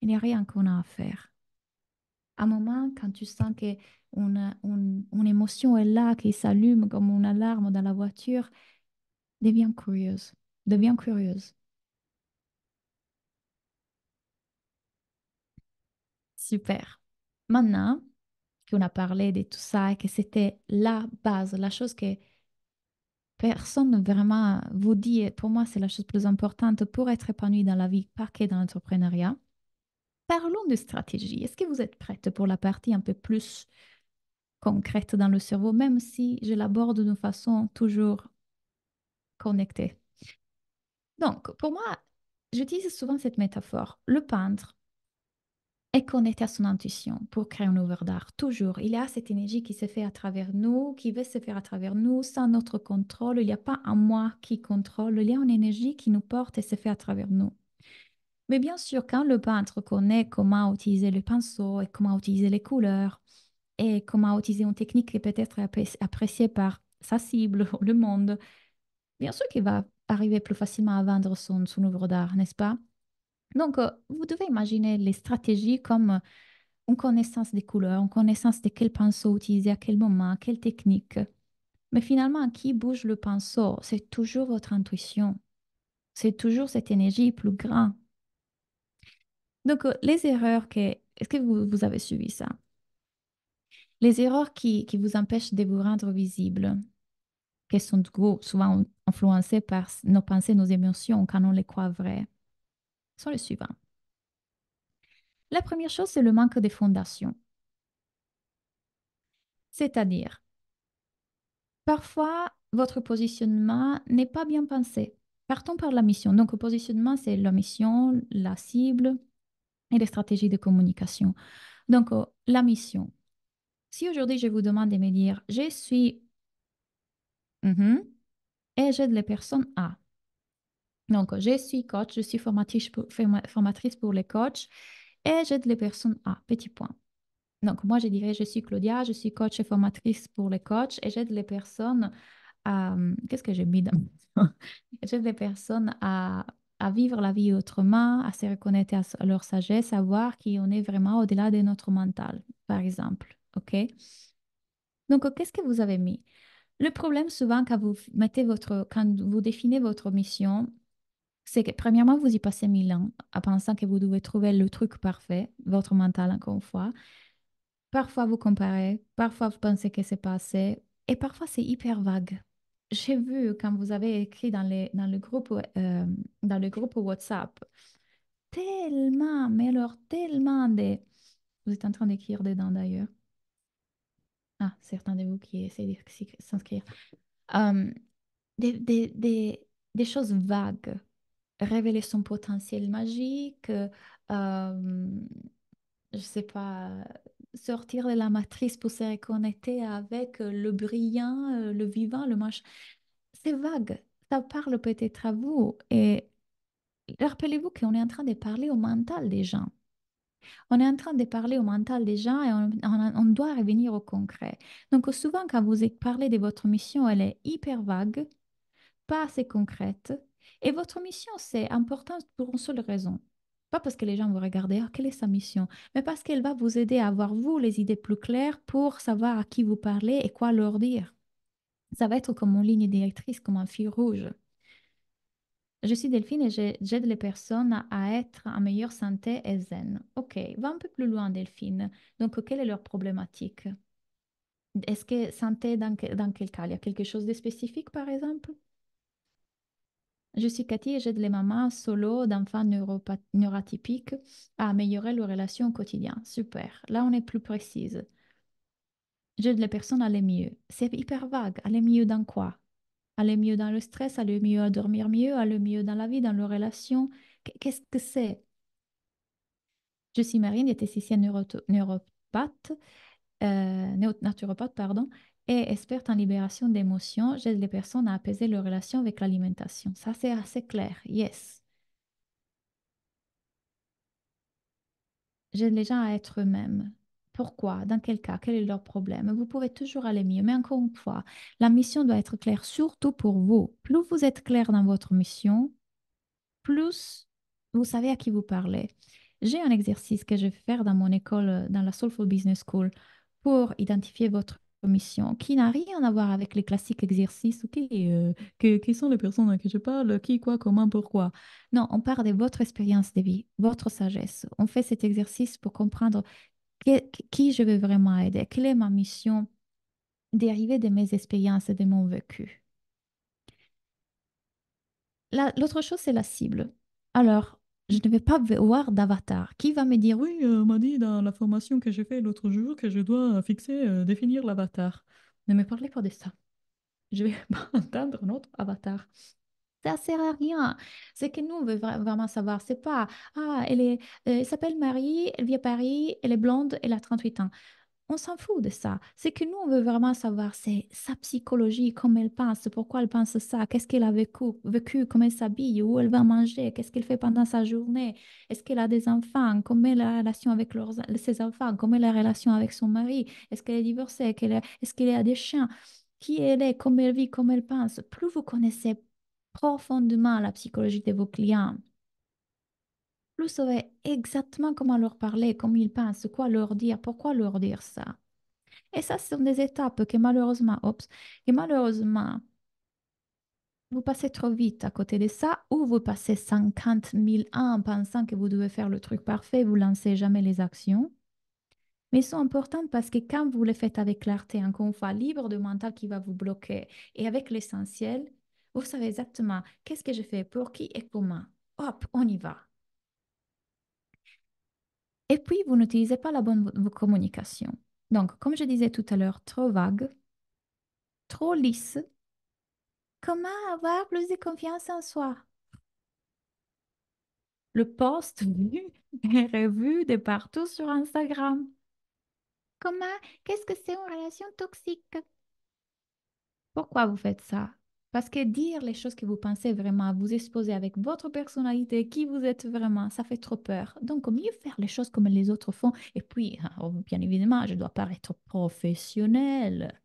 Speaker 1: Il n'y a rien qu'on a à faire. À un moment, quand tu sens que une émotion est là, qui s'allume comme une alarme dans la voiture, deviens curieuse. Deviens curieuse. Super. Maintenant qu'on a parlé de tout ça et que c'était la base, la chose que personne vraiment vous dit, et pour moi, c'est la chose plus importante pour être épanoui dans la vie, pas que dans l'entrepreneuriat. Parlons de stratégie. Est-ce que vous êtes prête pour la partie un peu plus concrète dans le cerveau, même si je l'aborde d'une façon toujours connectée? Donc, pour moi, j'utilise souvent cette métaphore. Le peintre est connecté à son intuition pour créer une œuvre d'art. Toujours, il y a cette énergie qui se fait à travers nous, qui veut se faire à travers nous, sans notre contrôle. Il n'y a pas un moi qui contrôle, il y a une énergie qui nous porte et se fait à travers nous. Mais bien sûr, quand le peintre connaît comment utiliser le pinceau et comment utiliser les couleurs et comment utiliser une technique qui peut être appréciée par sa cible, le monde, bien sûr qu'il va arriver plus facilement à vendre son œuvre d'art, n'est-ce pas? Donc, vous devez imaginer les stratégies comme une connaissance des couleurs, une connaissance de quel pinceau utiliser à quel moment, quelle technique. Mais finalement, qui bouge le pinceau? C'est toujours votre intuition. C'est toujours cette énergie plus grande. Donc, les erreurs que... Est-ce que vous avez suivi ça? Les erreurs qui vous empêchent de vous rendre visible, qui sont du coup souvent influencées par nos pensées, nos émotions, quand on les croit vraies, sont les suivants. La première chose, c'est le manque de fondation. C'est-à-dire, parfois, votre positionnement n'est pas bien pensé. Partons par la mission. Donc, le positionnement, c'est la mission, la cible et les stratégies de communication. Donc, la mission. Si aujourd'hui, je vous demande de me dire, je suis mhm, et j'aide les personnes à. Donc, je suis coach, je suis formatrice pour les coachs et j'aide les personnes à. Petit point. Donc, moi, je dirais, je suis Claudia, je suis coach et formatrice pour les coachs et j'aide les personnes à... Qu'est-ce que j'ai mis dans... J'aide les personnes à vivre la vie autrement, à se reconnecter à leur sagesse, à voir qui on est vraiment au-delà de notre mental, par exemple. OK? Donc, qu'est-ce que vous avez mis? Le problème, souvent, quand vous définissez votre mission, c'est que, premièrement, vous y passez 1000 ans en pensant que vous devez trouver le truc parfait, votre mental, encore une fois. Parfois, vous comparez, parfois, vous pensez que c'est pas assez, et parfois, c'est hyper vague. J'ai vu quand vous avez écrit dans le groupe WhatsApp, tellement, mais alors tellement de... Vous êtes en train d'écrire dedans d'ailleurs. Ah, certains de vous qui essayent de s'inscrire. Euh, des, des, des, des choses vagues. Révéler son potentiel magique, je sais pas, sortir de la matrice pour se reconnecter avec le brillant, le vivant, le machin. C'est vague. Ça parle peut-être à vous. Et rappelez-vous qu'on est en train de parler au mental des gens. On est en train de parler au mental des gens et on doit revenir au concret. Donc souvent, quand vous parlez de votre mission, elle est hyper vague, pas assez concrète. Et votre mission, c'est important pour une seule raison. Pas parce que les gens vont regarder, ah, quelle est sa mission, mais parce qu'elle va vous aider à avoir, vous, les idées plus claires pour savoir à qui vous parlez et quoi leur dire. Ça va être comme une ligne directrice, comme un fil rouge. Je suis Delphine et j'aide les personnes à être en meilleure santé et zen. Ok, va un peu plus loin, Delphine. Donc, quelle est leur problématique? Est-ce que santé dans quel cas? Il y a quelque chose de spécifique, par exemple? Je suis Cathy et j'aide les mamans solo d'enfants neurotypiques à améliorer leurs relations au quotidien. Super. Là, on est plus précise. J'aide les personnes à aller mieux. C'est hyper vague. Aller mieux dans quoi? Aller mieux dans le stress, aller mieux à dormir mieux, aller mieux dans la vie, dans leurs relations. Qu'est-ce que c'est? Je suis Marine, diététicienne neuropathe, naturopathe, pardon, et experte en libération d'émotions. J'aide les personnes à apaiser leurs relations avec l'alimentation. Ça, c'est assez clair. Yes. J'aide les gens à être eux-mêmes. Pourquoi? Dans quel cas? Quel est leur problème? Vous pouvez toujours aller mieux, mais encore une fois, la mission doit être claire, surtout pour vous. Plus vous êtes clair dans votre mission, plus vous savez à qui vous parlez. J'ai un exercice que je vais faire dans mon école, dans la Soulful Business School, pour identifier votre mission, qui n'a rien à voir avec les classiques exercices. Ok, qui sont les personnes à qui je parle, qui, quoi, comment, pourquoi. Non, on parle de votre expérience de vie, votre sagesse. On fait cet exercice pour comprendre qui je veux vraiment aider, quelle est ma mission dérivée de mes expériences et de mon vécu. L'autre chose, c'est la cible. Alors, je ne vais pas voir d'avatar. Qui va me dire, oui, on m'a dit dans la formation que j'ai fait l'autre jour que je dois fixer, définir l'avatar. Ne me parlez pas de ça. Je vais pas entendre un autre avatar. Ça sert à rien. C'est que nous, on veut vraiment savoir. C'est pas, ah, elle s'appelle Marie, elle vit à Paris, elle est blonde, elle a 38 ans. On s'en fout de ça. C'est que nous, on veut vraiment savoir, c'est sa psychologie, comment elle pense, pourquoi elle pense ça, qu'est-ce qu'elle a vécu, comment elle s'habille, où elle va manger, qu'est-ce qu'elle fait pendant sa journée, est-ce qu'elle a des enfants, comment est la relation avec ses enfants, comment est la relation avec son mari, est-ce qu'elle est divorcée, est-ce qu'elle a des chiens, qui elle est, comment elle vit, comment elle pense. Plus vous connaissez profondément la psychologie de vos clients, plus vous savez exactement comment leur parler, comment ils pensent, quoi leur dire, pourquoi leur dire ça. Et ça, ce sont des étapes que malheureusement, vous passez trop vite à côté de ça, ou vous passez 50 000 ans en pensant que vous devez faire le truc parfait, vous lancez jamais les actions. Mais ils sont importantes parce que quand vous les faites avec clarté, encore une fois, libre de mental qui va vous bloquer, et avec l'essentiel, vous savez exactement qu'est-ce que je fais, pour qui et comment. Hop, on y va. Et puis, vous n'utilisez pas la bonne communication. Donc, comme je disais tout à l'heure, trop vague, trop lisse. Comment avoir plus de confiance en soi? Le post vu et revu de partout sur Instagram. Comment? Qu'est-ce que c'est une relation toxique? Pourquoi vous faites ça? Parce que dire les choses que vous pensez vraiment, vous exposer avec votre personnalité, qui vous êtes vraiment, ça fait trop peur. Donc, mieux faire les choses comme les autres font. Et puis, bien évidemment, je dois paraître professionnelle.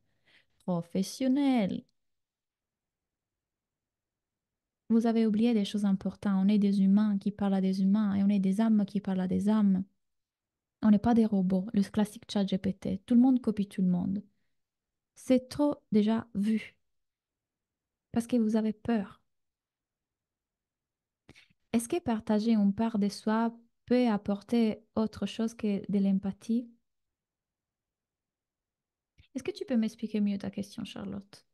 Speaker 1: Professionnelle. Vous avez oublié des choses importantes. On est des humains qui parlent à des humains et on est des âmes qui parlent à des âmes. On n'est pas des robots. Le classique chat GPT. Tout le monde copie tout le monde. C'est trop déjà vu parce que vous avez peur. Est-ce que partager une part de soi peut apporter autre chose que de l'empathie? Est-ce que tu peux m'expliquer mieux ta question, Charlotte?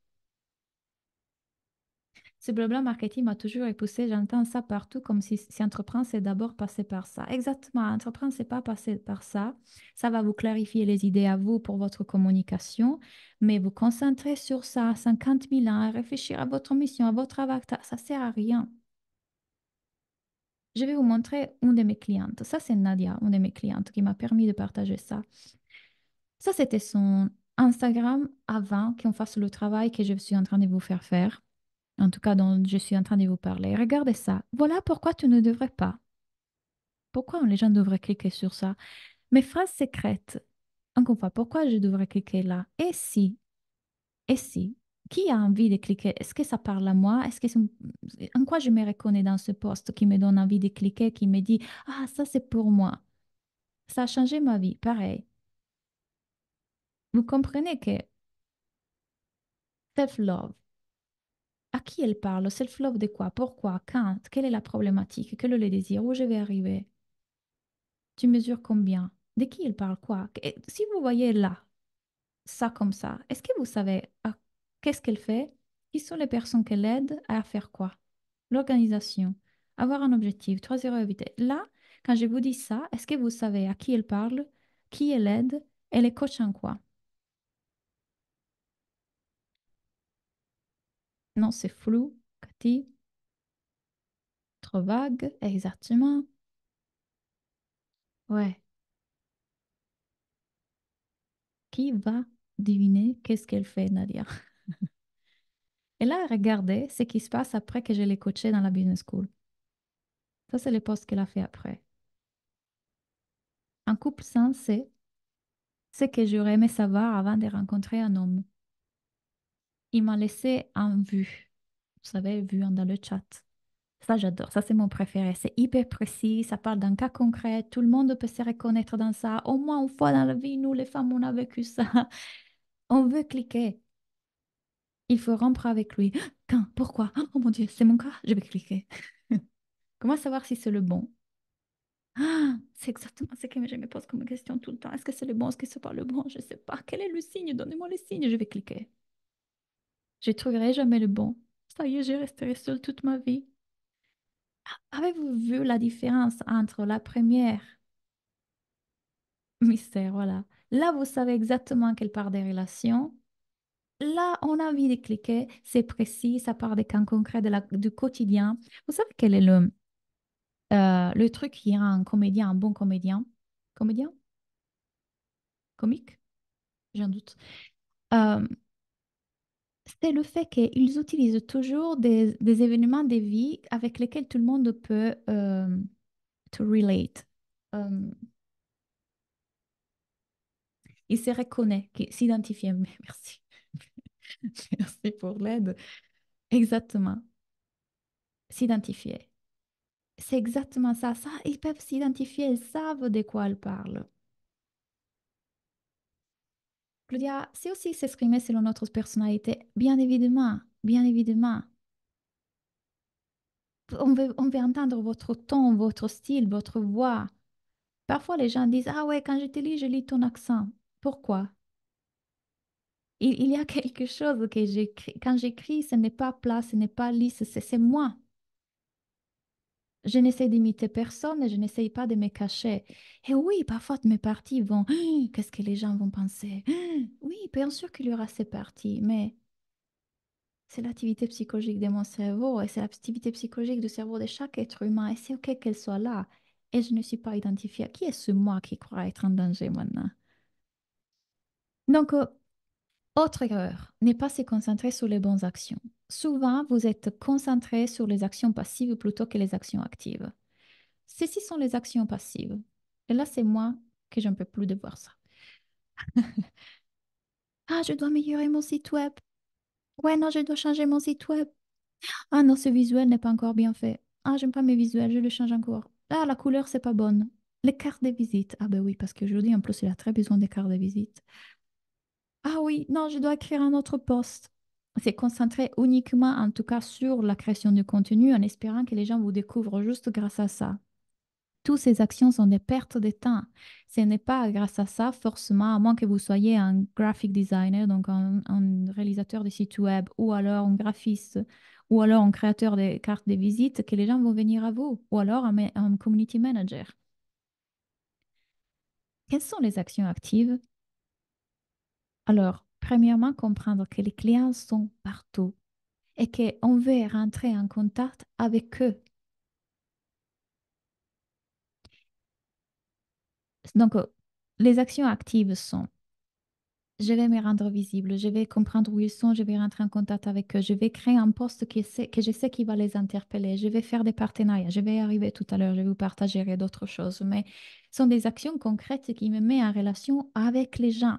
Speaker 1: Ce blabla marketing m'a toujours repoussé. J'entends ça partout comme si entreprendre, c'est d'abord passer par ça. Exactement, entreprendre, c'est pas passer par ça. Ça va vous clarifier les idées à vous pour votre communication, mais vous concentrer sur ça 50 000 ans, à réfléchir à votre mission, à votre avatar, ça sert à rien. Je vais vous montrer une de mes clientes. Ça, c'est Nadia, une de mes clientes, qui m'a permis de partager ça. Ça, c'était son Instagram avant qu'on fasse le travail que je suis en train de vous faire faire. En tout cas, dont je suis en train de vous parler. Regardez ça. Voilà pourquoi tu ne devrais pas. Pourquoi les gens devraient cliquer sur ça? Mes phrases secrètes. Encore une fois, pourquoi je devrais cliquer là? Et si? Et si? Qui a envie de cliquer? Est-ce que ça parle à moi? En quoi je me reconnais dans ce poste qui me donne envie de cliquer, qui me dit, ah, ça c'est pour moi. Ça a changé ma vie. Pareil. Vous comprenez que self-love, À qui elle parle? Self-love de quoi? Pourquoi? Quand? Quelle est la problématique? Quel est le désir? Où je vais arriver? Tu mesures combien? De qui elle parle quoi? Si vous voyez là, ça comme ça, est-ce que vous savez qu'est-ce qu'elle fait? Qui sont les personnes qu'elle aide à faire quoi? L'organisation, avoir un objectif, 3 heures à éviter. Là, quand je vous dis ça, est-ce que vous savez à qui elle parle, qui elle aide, elle est coach en quoi? Non, c'est flou, Cathy, trop vague, exactement. Ouais, qui va deviner qu'est-ce qu'elle fait, Nadia? Et là, regardez ce qui se passe après que je l'ai coachée dans la business school. Ça, c'est le post qu'elle a fait après. Un couple sain, c'est ce que j'aurais aimé savoir avant de rencontrer un homme. Il m'a laissé en vue. Vous savez, vue dans le chat. Ça, j'adore. Ça, c'est mon préféré. C'est hyper précis. Ça parle d'un cas concret. Tout le monde peut se reconnaître dans ça. Au moins une fois dans la vie, nous, les femmes, on a vécu ça. On veut cliquer. Il faut rompre avec lui. Quand? Pourquoi? Oh mon Dieu, c'est mon cas. Je vais cliquer. Comment savoir si c'est le bon? Ah, c'est exactement ce que je me pose comme question tout le temps. Est-ce que c'est le bon? Est-ce que c'est pas le bon? Je ne sais pas. Quel est le signe? Donnez-moi le signe. Je vais cliquer. Je ne trouverai jamais le bon. Ça y est, je resterai seule toute ma vie. Avez-vous vu la différence entre la première mystère, voilà. Là, vous savez exactement quelle part des relations. Là, on a envie de cliquer. C'est précis. Ça part des cas concrets du quotidien. Vous savez quel est le truc qui rend un comédien un bon comédien? Comédien? Comique? J'ai un doute. Euh, c'est le fait qu'ils utilisent toujours des événements de vie avec lesquels tout le monde peut to relate. Euh, il se reconnaît, s'identifie. Merci. Merci pour l'aide. Exactement. S'identifier. C'est exactement ça. Ça, ils peuvent s'identifier, ils savent de quoi ils parlent. Claudia, c'est aussi s'exprimer selon notre personnalité. Bien évidemment, bien évidemment. On veut entendre votre ton, votre style, votre voix. Parfois, les gens disent, ah ouais, quand je te lis, je lis ton accent. Pourquoi? Il y a quelque chose que j'écris. Quand j'écris, ce n'est pas plat, ce n'est pas lisse, c'est moi. Je n'essaie d'imiter personne et je n'essaie pas de me cacher. Et oui, parfois mes parties vont, qu'est-ce que les gens vont penser? Oui, bien sûr qu'il y aura ces parties, mais c'est l'activité psychologique de mon cerveau et c'est l'activité psychologique du cerveau de chaque être humain et c'est OK qu'elle soit là. Et je ne suis pas identifiée. Qui est ce moi qui croit être en danger maintenant? Donc, autre erreur, ne pas se concentrer sur les bonnes actions. Souvent, vous êtes concentré sur les actions passives plutôt que les actions actives. Ceci sont les actions passives. Et là, c'est moi que j'en peux plus de voir ça. Ah, je dois améliorer mon site web. Ouais, non, je dois changer mon site web. Ah non, ce visuel n'est pas encore bien fait. Ah, j'aime pas mes visuels, je le change encore. Ah, la couleur, c'est pas bonne. Les cartes de visite. Ah ben oui, parce qu'aujourd'hui, en plus, il a très besoin des cartes de visite. Ah oui, non, je dois écrire un autre post. C'est concentré uniquement, en tout cas, sur la création du contenu en espérant que les gens vous découvrent juste grâce à ça. Toutes ces actions sont des pertes de temps. Ce n'est pas grâce à ça, forcément, à moins que vous soyez un graphic designer, donc un réalisateur de sites web, ou alors un graphiste, ou alors un créateur de cartes de visite, que les gens vont venir à vous, ou alors un community manager. Quelles sont les actions actives? Alors, premièrement, comprendre que les clients sont partout et qu'on veut rentrer en contact avec eux. Donc, les actions actives sont je vais me rendre visible, je vais comprendre où ils sont, je vais rentrer en contact avec eux, je vais créer un poste que je sais qui va les interpeller, je vais faire des partenariats, je vais y arriver tout à l'heure, je vais vous partager d'autres choses, mais ce sont des actions concrètes qui me mettent en relation avec les gens.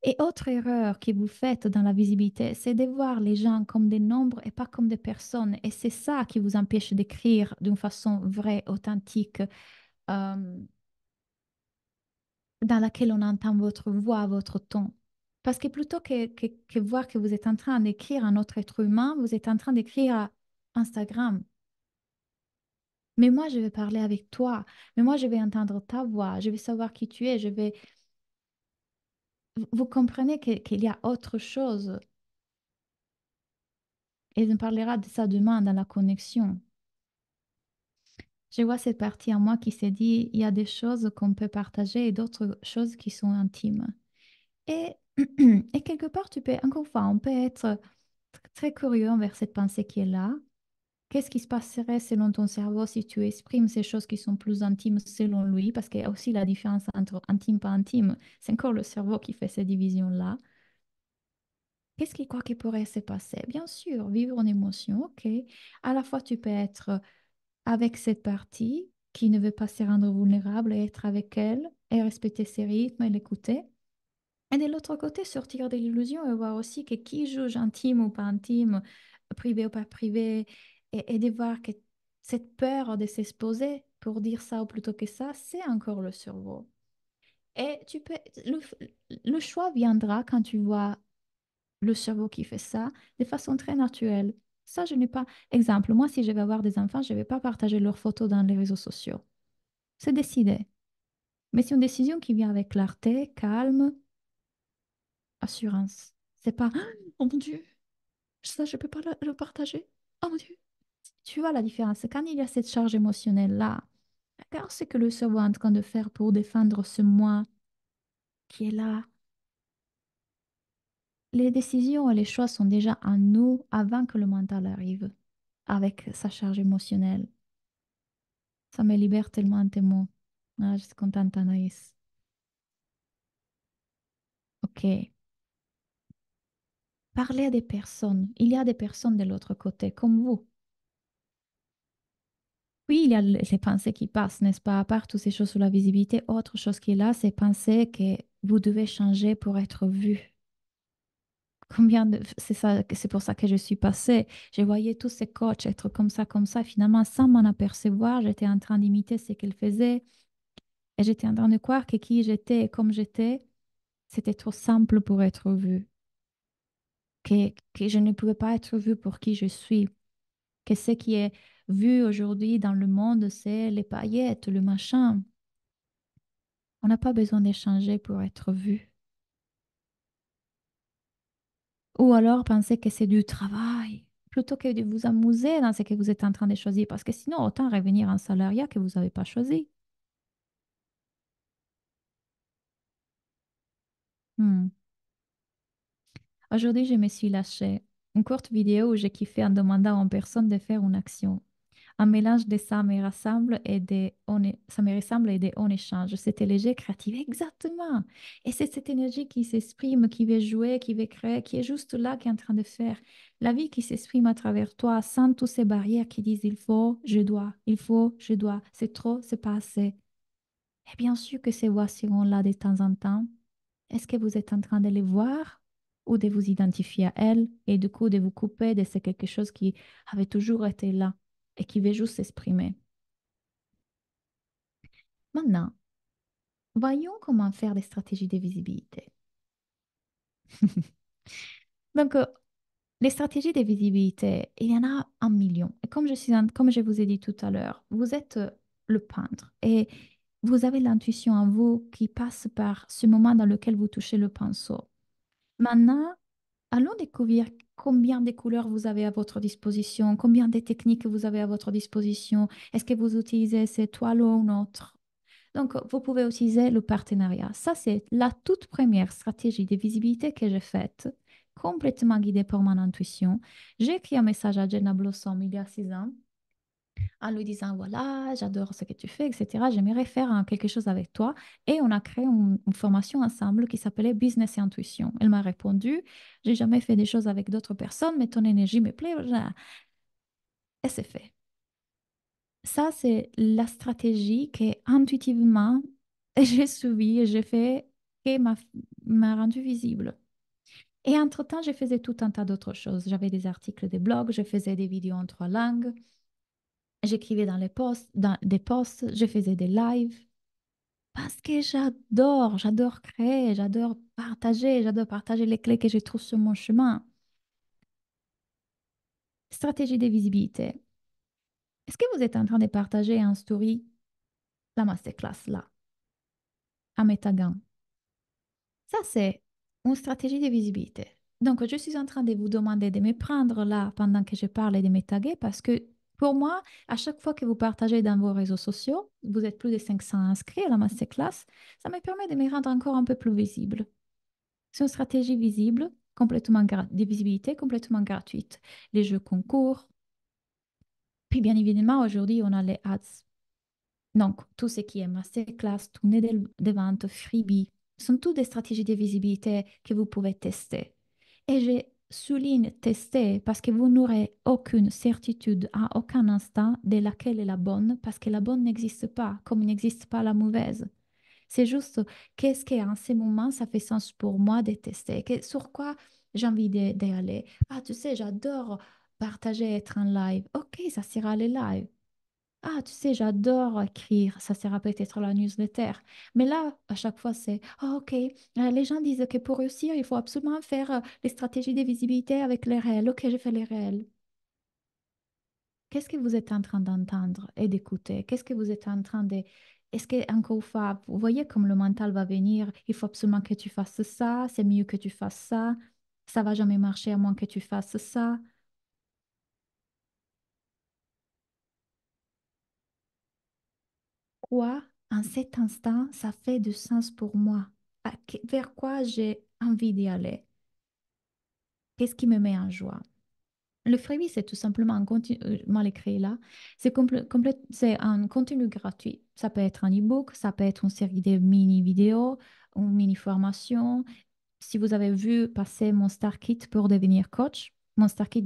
Speaker 1: Et autre erreur que vous faites dans la visibilité, c'est de voir les gens comme des nombres et pas comme des personnes. Et c'est ça qui vous empêche d'écrire d'une façon vraie, authentique, euh, dans laquelle on entend votre voix, votre ton. Parce que plutôt que voir que vous êtes en train d'écrire à un autre être humain, vous êtes en train d'écrire à Instagram. Mais moi, je vais parler avec toi. Mais moi, je vais entendre ta voix. Je vais savoir qui tu es. Je vais... Vous comprenez qu'il y a autre chose. Et on parlera de ça demain dans la connexion. Je vois cette partie en moi qui s'est dit, il y a des choses qu'on peut partager et d'autres choses qui sont intimes. Et, et quelque part, tu peux, encore une fois, on peut être très curieux envers cette pensée qui est là. Qu'est-ce qui se passerait selon ton cerveau si tu exprimes ces choses qui sont plus intimes selon lui? Parce qu'il y a aussi la différence entre intime et pas intime. C'est encore le cerveau qui fait ces divisions-là. Qu'est-ce qu'il croit qu'il pourrait se passer? Bien sûr, vivre une émotion, ok. À la fois, tu peux être avec cette partie qui ne veut pas se rendre vulnérable et être avec elle et respecter ses rythmes et l'écouter. Et de l'autre côté, sortir de l'illusion et voir aussi que qui juge intime ou pas intime, privé ou pas privé, et de voir que cette peur de s'exposer pour dire ça ou plutôt que ça, c'est encore le cerveau. Et tu peux, le, le choix viendra quand tu vois le cerveau qui fait ça de façon très naturelle. Ça, je n'ai pas. Exemple, moi, si je vais avoir des enfants, je ne vais pas partager leurs photos dans les réseaux sociaux. C'est décidé. Mais c'est une décision qui vient avec clarté, calme, assurance. C'est pas, oh mon Dieu, ça, je peux pas le partager. Oh mon Dieu. Tu vois la différence. Quand il y a cette charge émotionnelle-là, regarde ce que le cerveau est en train de faire pour défendre ce moi qui est là. Les décisions et les choix sont déjà en nous avant que le mental arrive avec sa charge émotionnelle. Ça me libère tellement tes mots. Ah, je suis contente, Anaïs. Ok. Parlez à des personnes. Il y a des personnes de l'autre côté, comme vous. Oui, il y a les pensées qui passent, n'est-ce pas? À part toutes ces choses sur la visibilité, autre chose qui est là, c'est penser que vous devez changer pour être vu. Combien de... C'est ça, c'est pour ça que je suis passée. Je voyais tous ces coachs être comme ça, comme ça. Finalement, sans m'en apercevoir, j'étais en train d'imiter ce qu'ils faisaient. Et j'étais en train de croire que qui j'étais et comme j'étais, c'était trop simple pour être vu. Que je ne pouvais pas être vue pour qui je suis. Que ce qui est vu aujourd'hui dans le monde, c'est les paillettes, le machin. On n'a pas besoin d'échanger pour être vu. Ou alors penser que c'est du travail, plutôt que de vous amuser dans ce que vous êtes en train de choisir. Parce que sinon, autant revenir en salariat que vous n'avez pas choisi. Hmm. Aujourd'hui, je me suis lâchée. Une courte vidéo où j'ai kiffé en demandant en personne de faire une action. Un mélange de ça me rassemble et ça me ressemble et de on échange. C'était léger, créatif, exactement. Et c'est cette énergie qui s'exprime, qui veut jouer, qui veut créer, qui est juste là, qui est en train de faire. La vie qui s'exprime à travers toi, sans toutes ces barrières qui disent il faut, je dois, il faut, je dois, c'est trop, c'est pas assez. Et bien sûr que ces voix seront là de temps en temps. Est-ce que vous êtes en train de les voir ou de vous identifier à elles et du coup de vous couper de ce quelque chose qui avait toujours été là et qui veut juste s'exprimer? Maintenant, voyons comment faire des stratégies de visibilité. Donc, les stratégies de visibilité, il y en a un million. Et comme je vous ai dit tout à l'heure, vous êtes le peintre et vous avez l'intuition en vous qui passe par ce moment dans lequel vous touchez le pinceau. Maintenant, allons découvrir combien de couleurs vous avez à votre disposition, combien de techniques vous avez à votre disposition. Est-ce que vous utilisez cette toile ou une autre? Donc, vous pouvez utiliser le partenariat. Ça, c'est la toute première stratégie de visibilité que j'ai faite, complètement guidée par mon intuition. J'ai écrit un message à Jenna Blossom il y a 6 ans en lui disant, voilà, j'adore ce que tu fais, etc. J'aimerais faire quelque chose avec toi. Et on a créé une formation ensemble qui s'appelait Business et Intuition. Elle m'a répondu, j'ai jamais fait des choses avec d'autres personnes, mais ton énergie me plaît. Et c'est fait. Ça, c'est la stratégie que intuitivement, j'ai suivi et j'ai fait qui m'a rendu visible. Et entre-temps, je faisais tout un tas d'autres choses. J'avais des articles, des blogs, je faisais des vidéos en 3 langues, j'écrivais dans des posts, je faisais des lives Parce que j'adore créer, j'adore partager les clés que je trouve sur mon chemin. Stratégie de visibilité. Est-ce que vous êtes en train de partager en story la masterclass là, à Metagan? Ça, c'est une stratégie de visibilité. Donc, je suis en train de vous demander de me prendre là pendant que je parle et de me taguer parce que pour moi, à chaque fois que vous partagez dans vos réseaux sociaux, vous êtes plus de 500 inscrits à la masterclass, ça me permet de me rendre encore un peu plus visible. C'est une stratégie visible, de visibilité complètement gratuite. Les jeux concours. Puis bien évidemment, aujourd'hui, on a les ads. Donc, tout ce qui est masterclass, tournée de vente, freebie, sont toutes des stratégies de visibilité que vous pouvez tester. Et je souligne tester parce que vous n'aurez aucune certitude à aucun instant de laquelle est la bonne, parce que la bonne n'existe pas, comme il n'existe pas la mauvaise. C'est juste qu'est-ce qu'en ce moment, ça fait sens pour moi de tester, sur quoi j'ai envie d'y aller. Ah, tu sais, j'adore partager, être en live. Ok, ça sera les lives. Ah, tu sais, j'adore écrire, ça sera peut-être la newsletter. Mais là, à chaque fois, c'est, ah, ok, les gens disent que pour réussir, il faut absolument faire les stratégies de visibilité avec les réels. Ok, je fais les réels. Qu'est-ce que vous êtes en train d'entendre et d'écouter? Qu'est-ce que vous êtes en train de... Est-ce que, encore une fois, vous voyez comme le mental va venir, il faut absolument que tu fasses ça, c'est mieux que tu fasses ça va jamais marcher à moins que tu fasses ça. Quoi, en cet instant, ça fait du sens pour moi? Vers quoi j'ai envie d'y aller? Qu'est-ce qui me met en joie? Le freebie, c'est tout simplement un contenu, mal écrit là, c'est un contenu gratuit. Ça peut être un e-book, ça peut être une série de mini-vidéos, une mini-formation. Si vous avez vu passer mon Star Kit pour devenir coach, mon Star Kit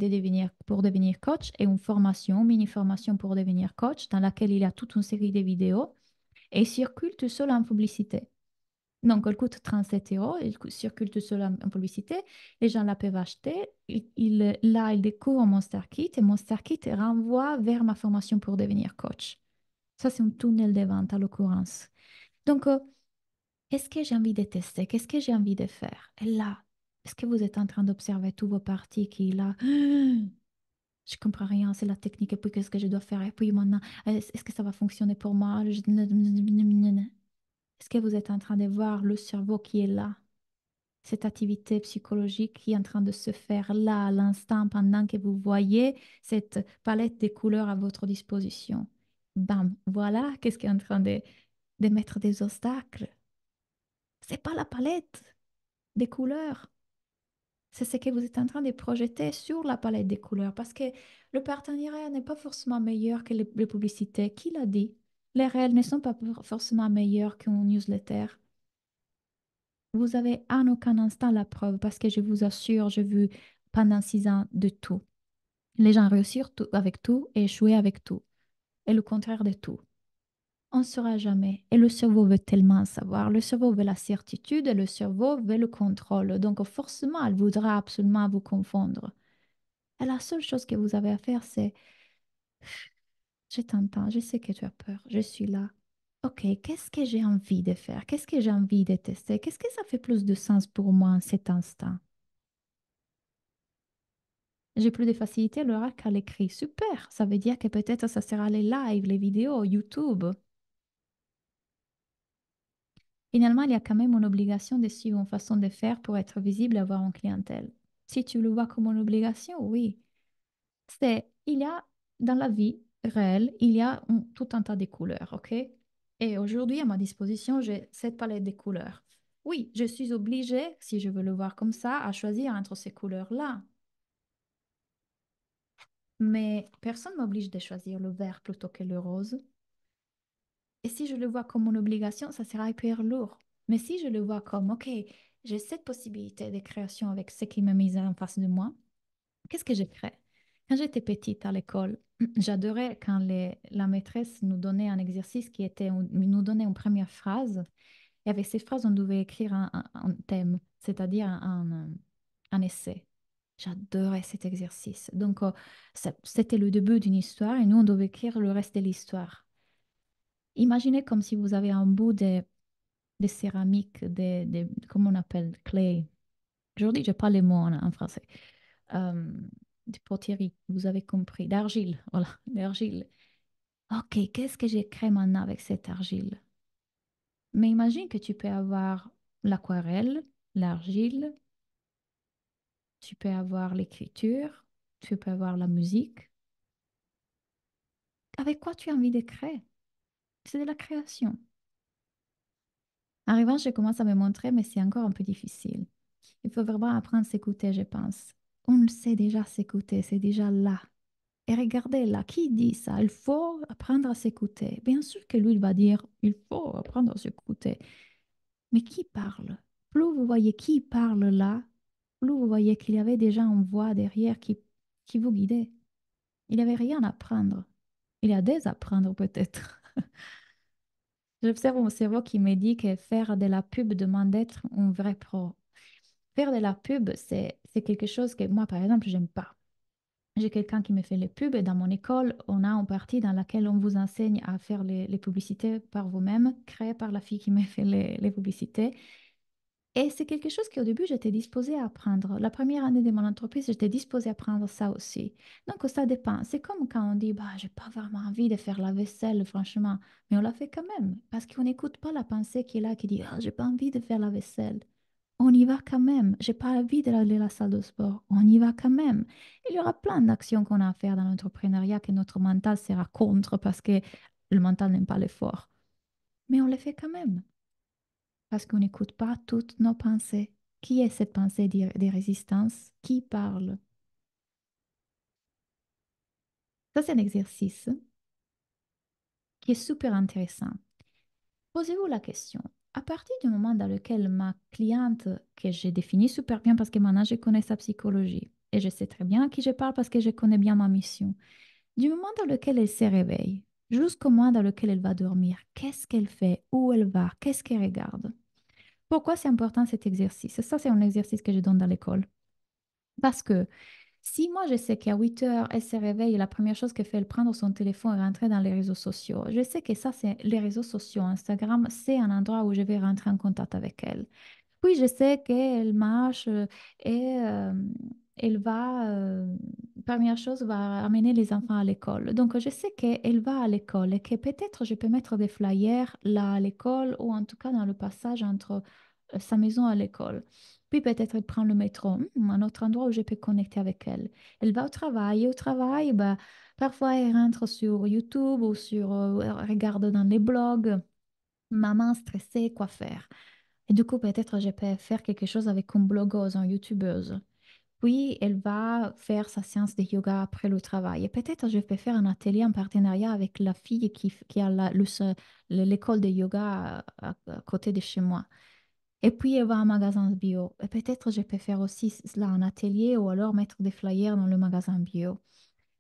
Speaker 1: pour devenir coach et une formation, une mini-formation pour devenir coach, dans laquelle il y a toute une série de vidéos et il circule tout seul en publicité. Donc, elle coûte 37 euros, elle circule tout seul en publicité. Les gens la peuvent acheter. Là, ils découvrent mon Star Kit et mon Star Kit renvoie vers ma formation pour devenir coach. Ça, c'est un tunnel de vente à l'occurrence. Donc, qu'est-ce que j'ai envie de tester? Qu'est-ce que j'ai envie de faire? Et là, est-ce que vous êtes en train d'observer tous vos parties qui, là, je comprends rien, c'est la technique, et puis qu'est-ce que je dois faire? Et puis maintenant, est-ce que ça va fonctionner pour moi? Est-ce que vous êtes en train de voir le cerveau qui est là? Cette activité psychologique qui est en train de se faire là, à l'instant, pendant que vous voyez cette palette de couleurs à votre disposition. Bam, voilà, qu'est-ce qui est en train de mettre des obstacles. C'est pas la palette des couleurs, c'est ce que vous êtes en train de projeter sur la palette des couleurs, parce que le partenariat n'est pas forcément meilleur que les publicités. Qui l'a dit? Les réels ne sont pas forcément meilleurs qu'une newsletter. Vous avez en aucun instant la preuve parce que je vous assure, j'ai vu pendant 6 ans de tout. Les gens réussir avec tout et échouer avec tout. Et le contraire de tout. On ne saura jamais. Et le cerveau veut tellement savoir. Le cerveau veut la certitude et le cerveau veut le contrôle. Donc forcément, elle voudra absolument vous confondre. Et la seule chose que vous avez à faire, c'est, je t'entends, je sais que tu as peur, je suis là. Ok, qu'est-ce que j'ai envie de faire? Qu'est-ce que j'ai envie de tester? Qu'est-ce que ça fait plus de sens pour moi en cet instant? J'ai plus de facilité à l'oral qu'à l'écrit. Super, ça veut dire que peut-être ça sera les lives, les vidéos, YouTube. Finalement, il y a quand même une obligation de suivre une façon de faire pour être visible et avoir une clientèle. Si tu le vois comme une obligation, oui. Il y a dans la vie réelle, il y a tout un tas de couleurs, ok? Et aujourd'hui, à ma disposition, j'ai cette palette de couleurs. Oui, je suis obligée, si je veux le voir comme ça, à choisir entre ces couleurs-là. Mais personne ne m'oblige de choisir le vert plutôt que le rose. Et si je le vois comme une obligation, ça sera hyper lourd. Mais si je le vois comme, OK, j'ai cette possibilité de création avec ce qui m'est mis en face de moi, qu'est-ce que j'ai fait? Quand j'étais petite à l'école, j'adorais quand la maîtresse nous donnait un exercice qui était, nous donnait une première phrase. Et avec ces phrases, on devait écrire un thème, c'est-à-dire un essai. J'adorais cet exercice. Donc, c'était le début d'une histoire et nous, on devait écrire le reste de l'histoire. Imaginez comme si vous avez un bout de des céramiques, comment on appelle, clay. Aujourd'hui, je parle les mots en français. Euh, de poterie, vous avez compris, d'argile, voilà, d'argile. Ok, qu'est-ce que j'ai créé maintenant avec cette argile? Mais imagine que tu peux avoir l'aquarelle, l'argile, tu peux avoir l'écriture, tu peux avoir la musique. Avec quoi tu as envie de créer? C'est de la création. En revanche, je commence à me montrer, mais c'est encore un peu difficile. Il faut vraiment apprendre à s'écouter, je pense. On le sait déjà s'écouter, c'est déjà là. Et regardez là, qui dit ça? Il faut apprendre à s'écouter. Bien sûr que lui, il va dire, il faut apprendre à s'écouter. Mais qui parle? Plus vous voyez qui parle là, plus vous voyez qu'il y avait déjà une voix derrière qui vous guidait. Il n'y avait rien à apprendre. Il y a des à apprendre peut-être. J'observe mon cerveau qui me dit que faire de la pub demande d'être un vrai pro. Faire de la pub, c'est quelque chose que moi, par exemple, j'aime pas. J'ai quelqu'un qui me fait les pubs et dans mon école, on a une partie dans laquelle on vous enseigne à faire les publicités par vous-même, créées par la fille qui me fait les publicités. Et c'est quelque chose qu'au début, j'étais disposée à apprendre. La première année de mon entreprise, j'étais disposée à apprendre ça aussi. Donc, ça dépend. C'est comme quand on dit, bah, j'ai pas vraiment envie de faire la vaisselle, franchement. Mais on la fait quand même. Parce qu'on n'écoute pas la pensée qui est là, qui dit, ah, j'ai pas envie de faire la vaisselle. On y va quand même. J'ai pas envie d'aller à la salle de sport. On y va quand même. Il y aura plein d'actions qu'on a à faire dans l'entrepreneuriat que notre mental sera contre parce que le mental n'aime pas l'effort. Mais on les fait quand même parce qu'on n'écoute pas toutes nos pensées. Qui est cette pensée des résistances? Qui parle? Ça, c'est un exercice qui est super intéressant. Posez-vous la question. À partir du moment dans lequel ma cliente, que j'ai définie super bien parce que maintenant je connais sa psychologie et je sais très bien à qui je parle parce que je connais bien ma mission, du moment dans lequel elle se réveille jusqu'au moment dans lequel elle va dormir, qu'est-ce qu'elle fait, où elle va, qu'est-ce qu'elle regarde? Pourquoi c'est important cet exercice? Ça, c'est un exercice que je donne dans l'école. Parce que si moi je sais qu'à 8 heures, elle se réveille et la première chose qu'elle fait, elle prendre son téléphone et rentrer dans les réseaux sociaux, je sais que ça, c'est les réseaux sociaux. Instagram, c'est un endroit où je vais rentrer en contact avec elle. Puis je sais qu'elle marche et elle va, première chose, va amener les enfants à l'école. Donc je sais qu'elle va à l'école et que peut-être je peux mettre des flyers là à l'école ou en tout cas dans le passage entre sa maison à l'école. Puis peut-être elle prend le métro, un autre endroit où je peux connecter avec elle. Elle va au travail et au travail, bah, parfois elle rentre sur YouTube ou regarde dans les blogs. Maman stressée, quoi faire? Et du coup, peut-être je peux faire quelque chose avec une blogueuse, une youtubeuse. Puis, elle va faire sa séance de yoga après le travail. Et peut-être je peux faire un atelier en partenariat avec la fille qui a l'école de yoga à côté de chez moi. Et puis, elle va à un magasin bio. Et peut-être je peux faire aussi cela en atelier ou alors mettre des flyers dans le magasin bio.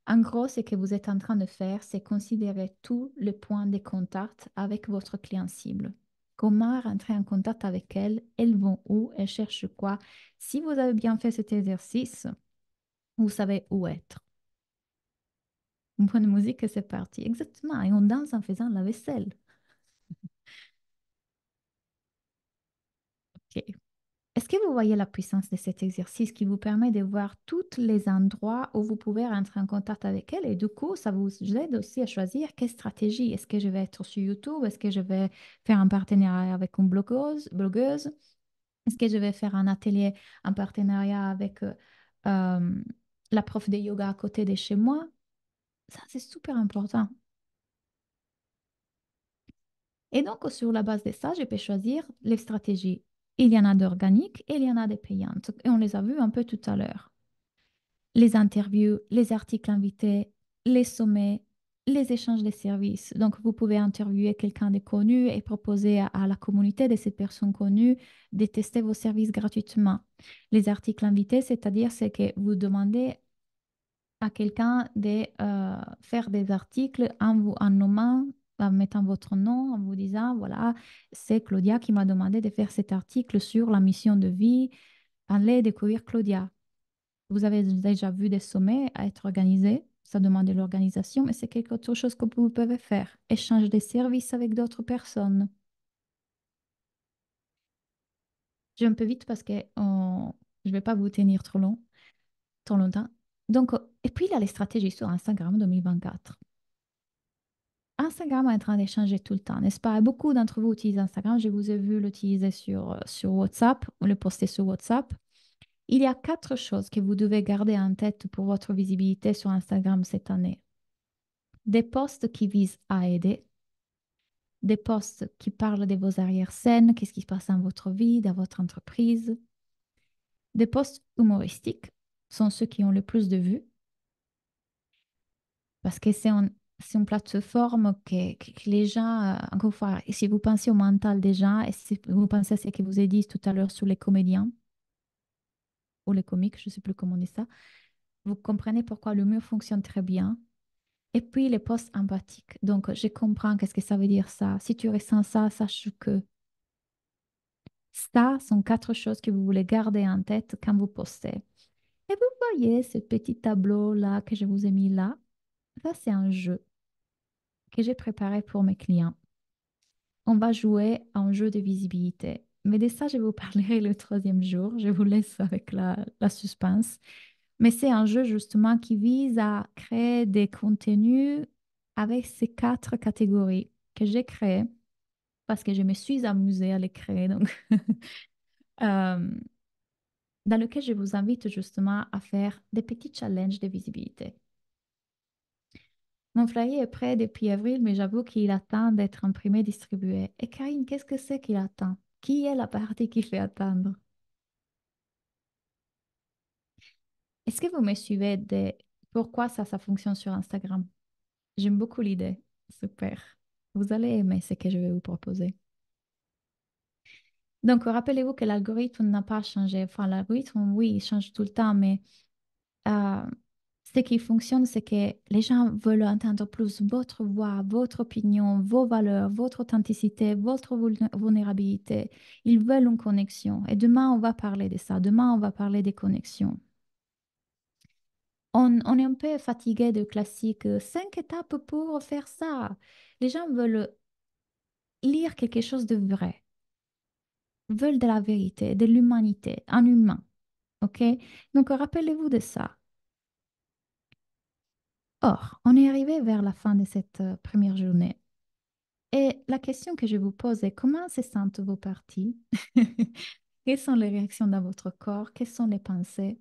Speaker 1: En gros, ce que vous êtes en train de faire, c'est considérer tous les points de contact avec votre client cible. Comment rentrer en contact avec elles? Elles vont où? Elles cherchent quoi? Si vous avez bien fait cet exercice, vous savez où être. Un point de musique et c'est parti. Exactement. Et on danse en faisant la vaisselle. Ok. Est-ce que vous voyez la puissance de cet exercice qui vous permet de voir tous les endroits où vous pouvez rentrer en contact avec elle et du coup, ça vous aide aussi à choisir quelle stratégie. Est-ce que je vais être sur YouTube? Est-ce que je vais faire un partenariat avec une blogueuse? Est-ce que je vais faire un atelier en partenariat avec euh, la prof de yoga à côté de chez moi? Ça, c'est super important. Et donc, sur la base de ça, je peux choisir les stratégies. Il y en a d'organiques et il y en a des payantes. Et on les a vues un peu tout à l'heure. Les interviews, les articles invités, les sommets, les échanges de services. Donc, vous pouvez interviewer quelqu'un de connu et proposer à la communauté de ces personnes connues de tester vos services gratuitement. Les articles invités, c'est-à-dire c'est que vous demandez à quelqu'un de faire des articles en nommant, en mettant votre nom, en vous disant, voilà, c'est Claudia qui m'a demandé de faire cet article sur la mission de vie. Allez découvrir Claudia. Vous avez déjà vu des sommets à être organisés. Ça demande de l'organisation, mais c'est quelque autre chose que vous pouvez faire. Échange des services avec d'autres personnes. Je vais un peu vite parce que je ne vais pas vous tenir trop longtemps. Donc, et puis, il y a les stratégies sur Instagram 2024. Instagram est en train de changer tout le temps, n'est-ce pas? Beaucoup d'entre vous utilisent Instagram. Je vous ai vu l'utiliser sur WhatsApp, ou le poster sur WhatsApp. Il y a quatre choses que vous devez garder en tête pour votre visibilité sur Instagram cette année. Des posts qui visent à aider, des posts qui parlent de vos arrière-scènes, qu'est-ce qui se passe dans votre vie, dans votre entreprise. Des posts humoristiques sont ceux qui ont le plus de vues parce que c'est une plateforme que les gens, encore une fois, et si vous pensez au mental des gens, et si vous pensez à ce que vous avez dit tout à l'heure sur les comédiens ou les comiques, je ne sais plus comment on dit ça, vous comprenez pourquoi le mur fonctionne très bien. Et puis les posts empathiques. Donc, je comprends qu'est-ce que ça veut dire ça. Si tu ressens ça, sache que ça sont quatre choses que vous voulez garder en tête quand vous postez. Et vous voyez ce petit tableau-là que je vous ai mis là. Ça, c'est un jeu que j'ai préparé pour mes clients. On va jouer à un jeu de visibilité. Mais de ça, je vous parlerai le troisième jour. Je vous laisse avec la suspense. Mais c'est un jeu justement qui vise à créer des contenus avec ces quatre catégories que j'ai créées parce que je me suis amusée à les créer. Donc, euh, dans lequel je vous invite justement à faire des petits challenges de visibilité. Mon flyer est prêt depuis avril, mais j'avoue qu'il attend d'être imprimé, distribué. Et Karine, qu'est-ce que c'est qu'il attend? Qui est la partie qui fait attendre? Est-ce que vous me suivez de pourquoi ça fonctionne sur Instagram? J'aime beaucoup l'idée. Super. Vous allez aimer ce que je vais vous proposer. Donc, rappelez-vous que l'algorithme n'a pas changé. Enfin, l'algorithme, oui, il change tout le temps, mais euh, ce qui fonctionne, c'est que les gens veulent entendre plus votre voix, votre opinion, vos valeurs, votre authenticité, votre vulnérabilité. Ils veulent une connexion. Et demain, on va parler de ça. Demain, on va parler des connexions. On est un peu fatigué de classiques. Cinq étapes pour faire ça. Les gens veulent lire quelque chose de vrai, veulent de la vérité, de l'humanité, un humain. OK? Donc, rappelez-vous de ça. Or, on est arrivé vers la fin de cette première journée. Et la question que je vous pose est comment se sentent vos parties? Quelles sont les réactions dans votre corps? Quelles sont les pensées?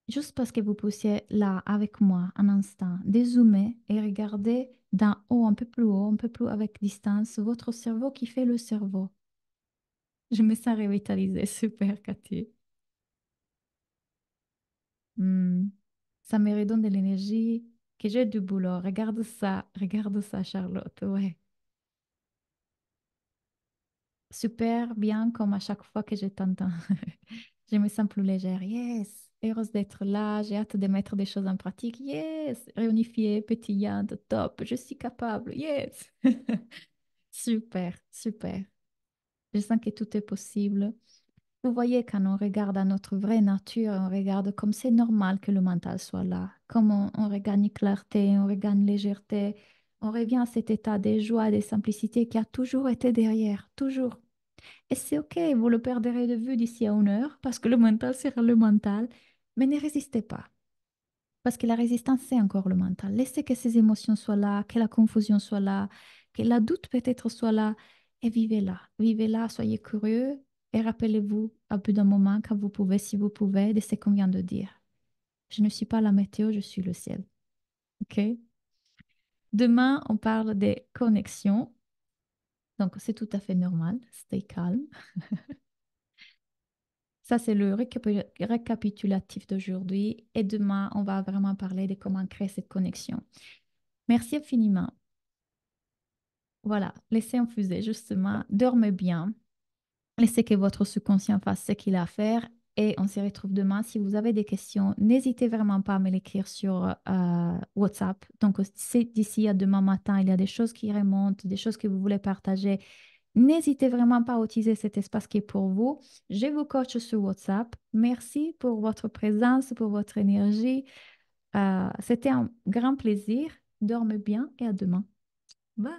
Speaker 1: Juste parce que vous puissiez là avec moi un instant dézoomer et regarder d'en haut, un peu plus avec distance, votre cerveau qui fait le cerveau. Je me sens revitalisée. Super, Cathy. Hmm. Ça me redonne de l'énergie, que j'ai du boulot. Regarde ça, Charlotte. Ouais. Super bien comme à chaque fois que je t'entends. Je me sens plus légère. Yes. Heureuse d'être là. J'ai hâte de mettre des choses en pratique. Yes. Réunifiée, pétillante, top. Je suis capable. Yes. Super, super. Je sens que tout est possible. Vous voyez, quand on regarde à notre vraie nature, on regarde comme c'est normal que le mental soit là, comme on regagne clarté, on regagne légèreté, on revient à cet état de joie et de simplicité qui a toujours été derrière, toujours. Et c'est OK, vous le perdrez de vue d'ici à une heure parce que le mental sera le mental, mais ne résistez pas. Parce que la résistance, c'est encore le mental. Laissez que ces émotions soient là, que la confusion soit là, que la doute peut-être soit là, et vivez là. Vivez là, soyez curieux, et rappelez-vous à bout d'un moment, quand vous pouvez, si vous pouvez, de ce qu'on vient de dire. Je ne suis pas la météo, je suis le ciel. OK? Demain, on parle des connexions. Donc, c'est tout à fait normal. Stay calme. Ça, c'est le récapitulatif d'aujourd'hui. Et demain, on va vraiment parler de comment créer cette connexion. Merci infiniment. Voilà, laissez infuser justement, dormez bien, laissez que votre subconscient fasse ce qu'il a à faire et on se retrouve demain. Si vous avez des questions, n'hésitez vraiment pas à me l'écrire sur WhatsApp. Donc, si d'ici à demain matin, il y a des choses qui remontent, des choses que vous voulez partager, n'hésitez vraiment pas à utiliser cet espace qui est pour vous. Je vous coach sur WhatsApp. Merci pour votre présence, pour votre énergie. C'était un grand plaisir. Dormez bien et à demain. Bye.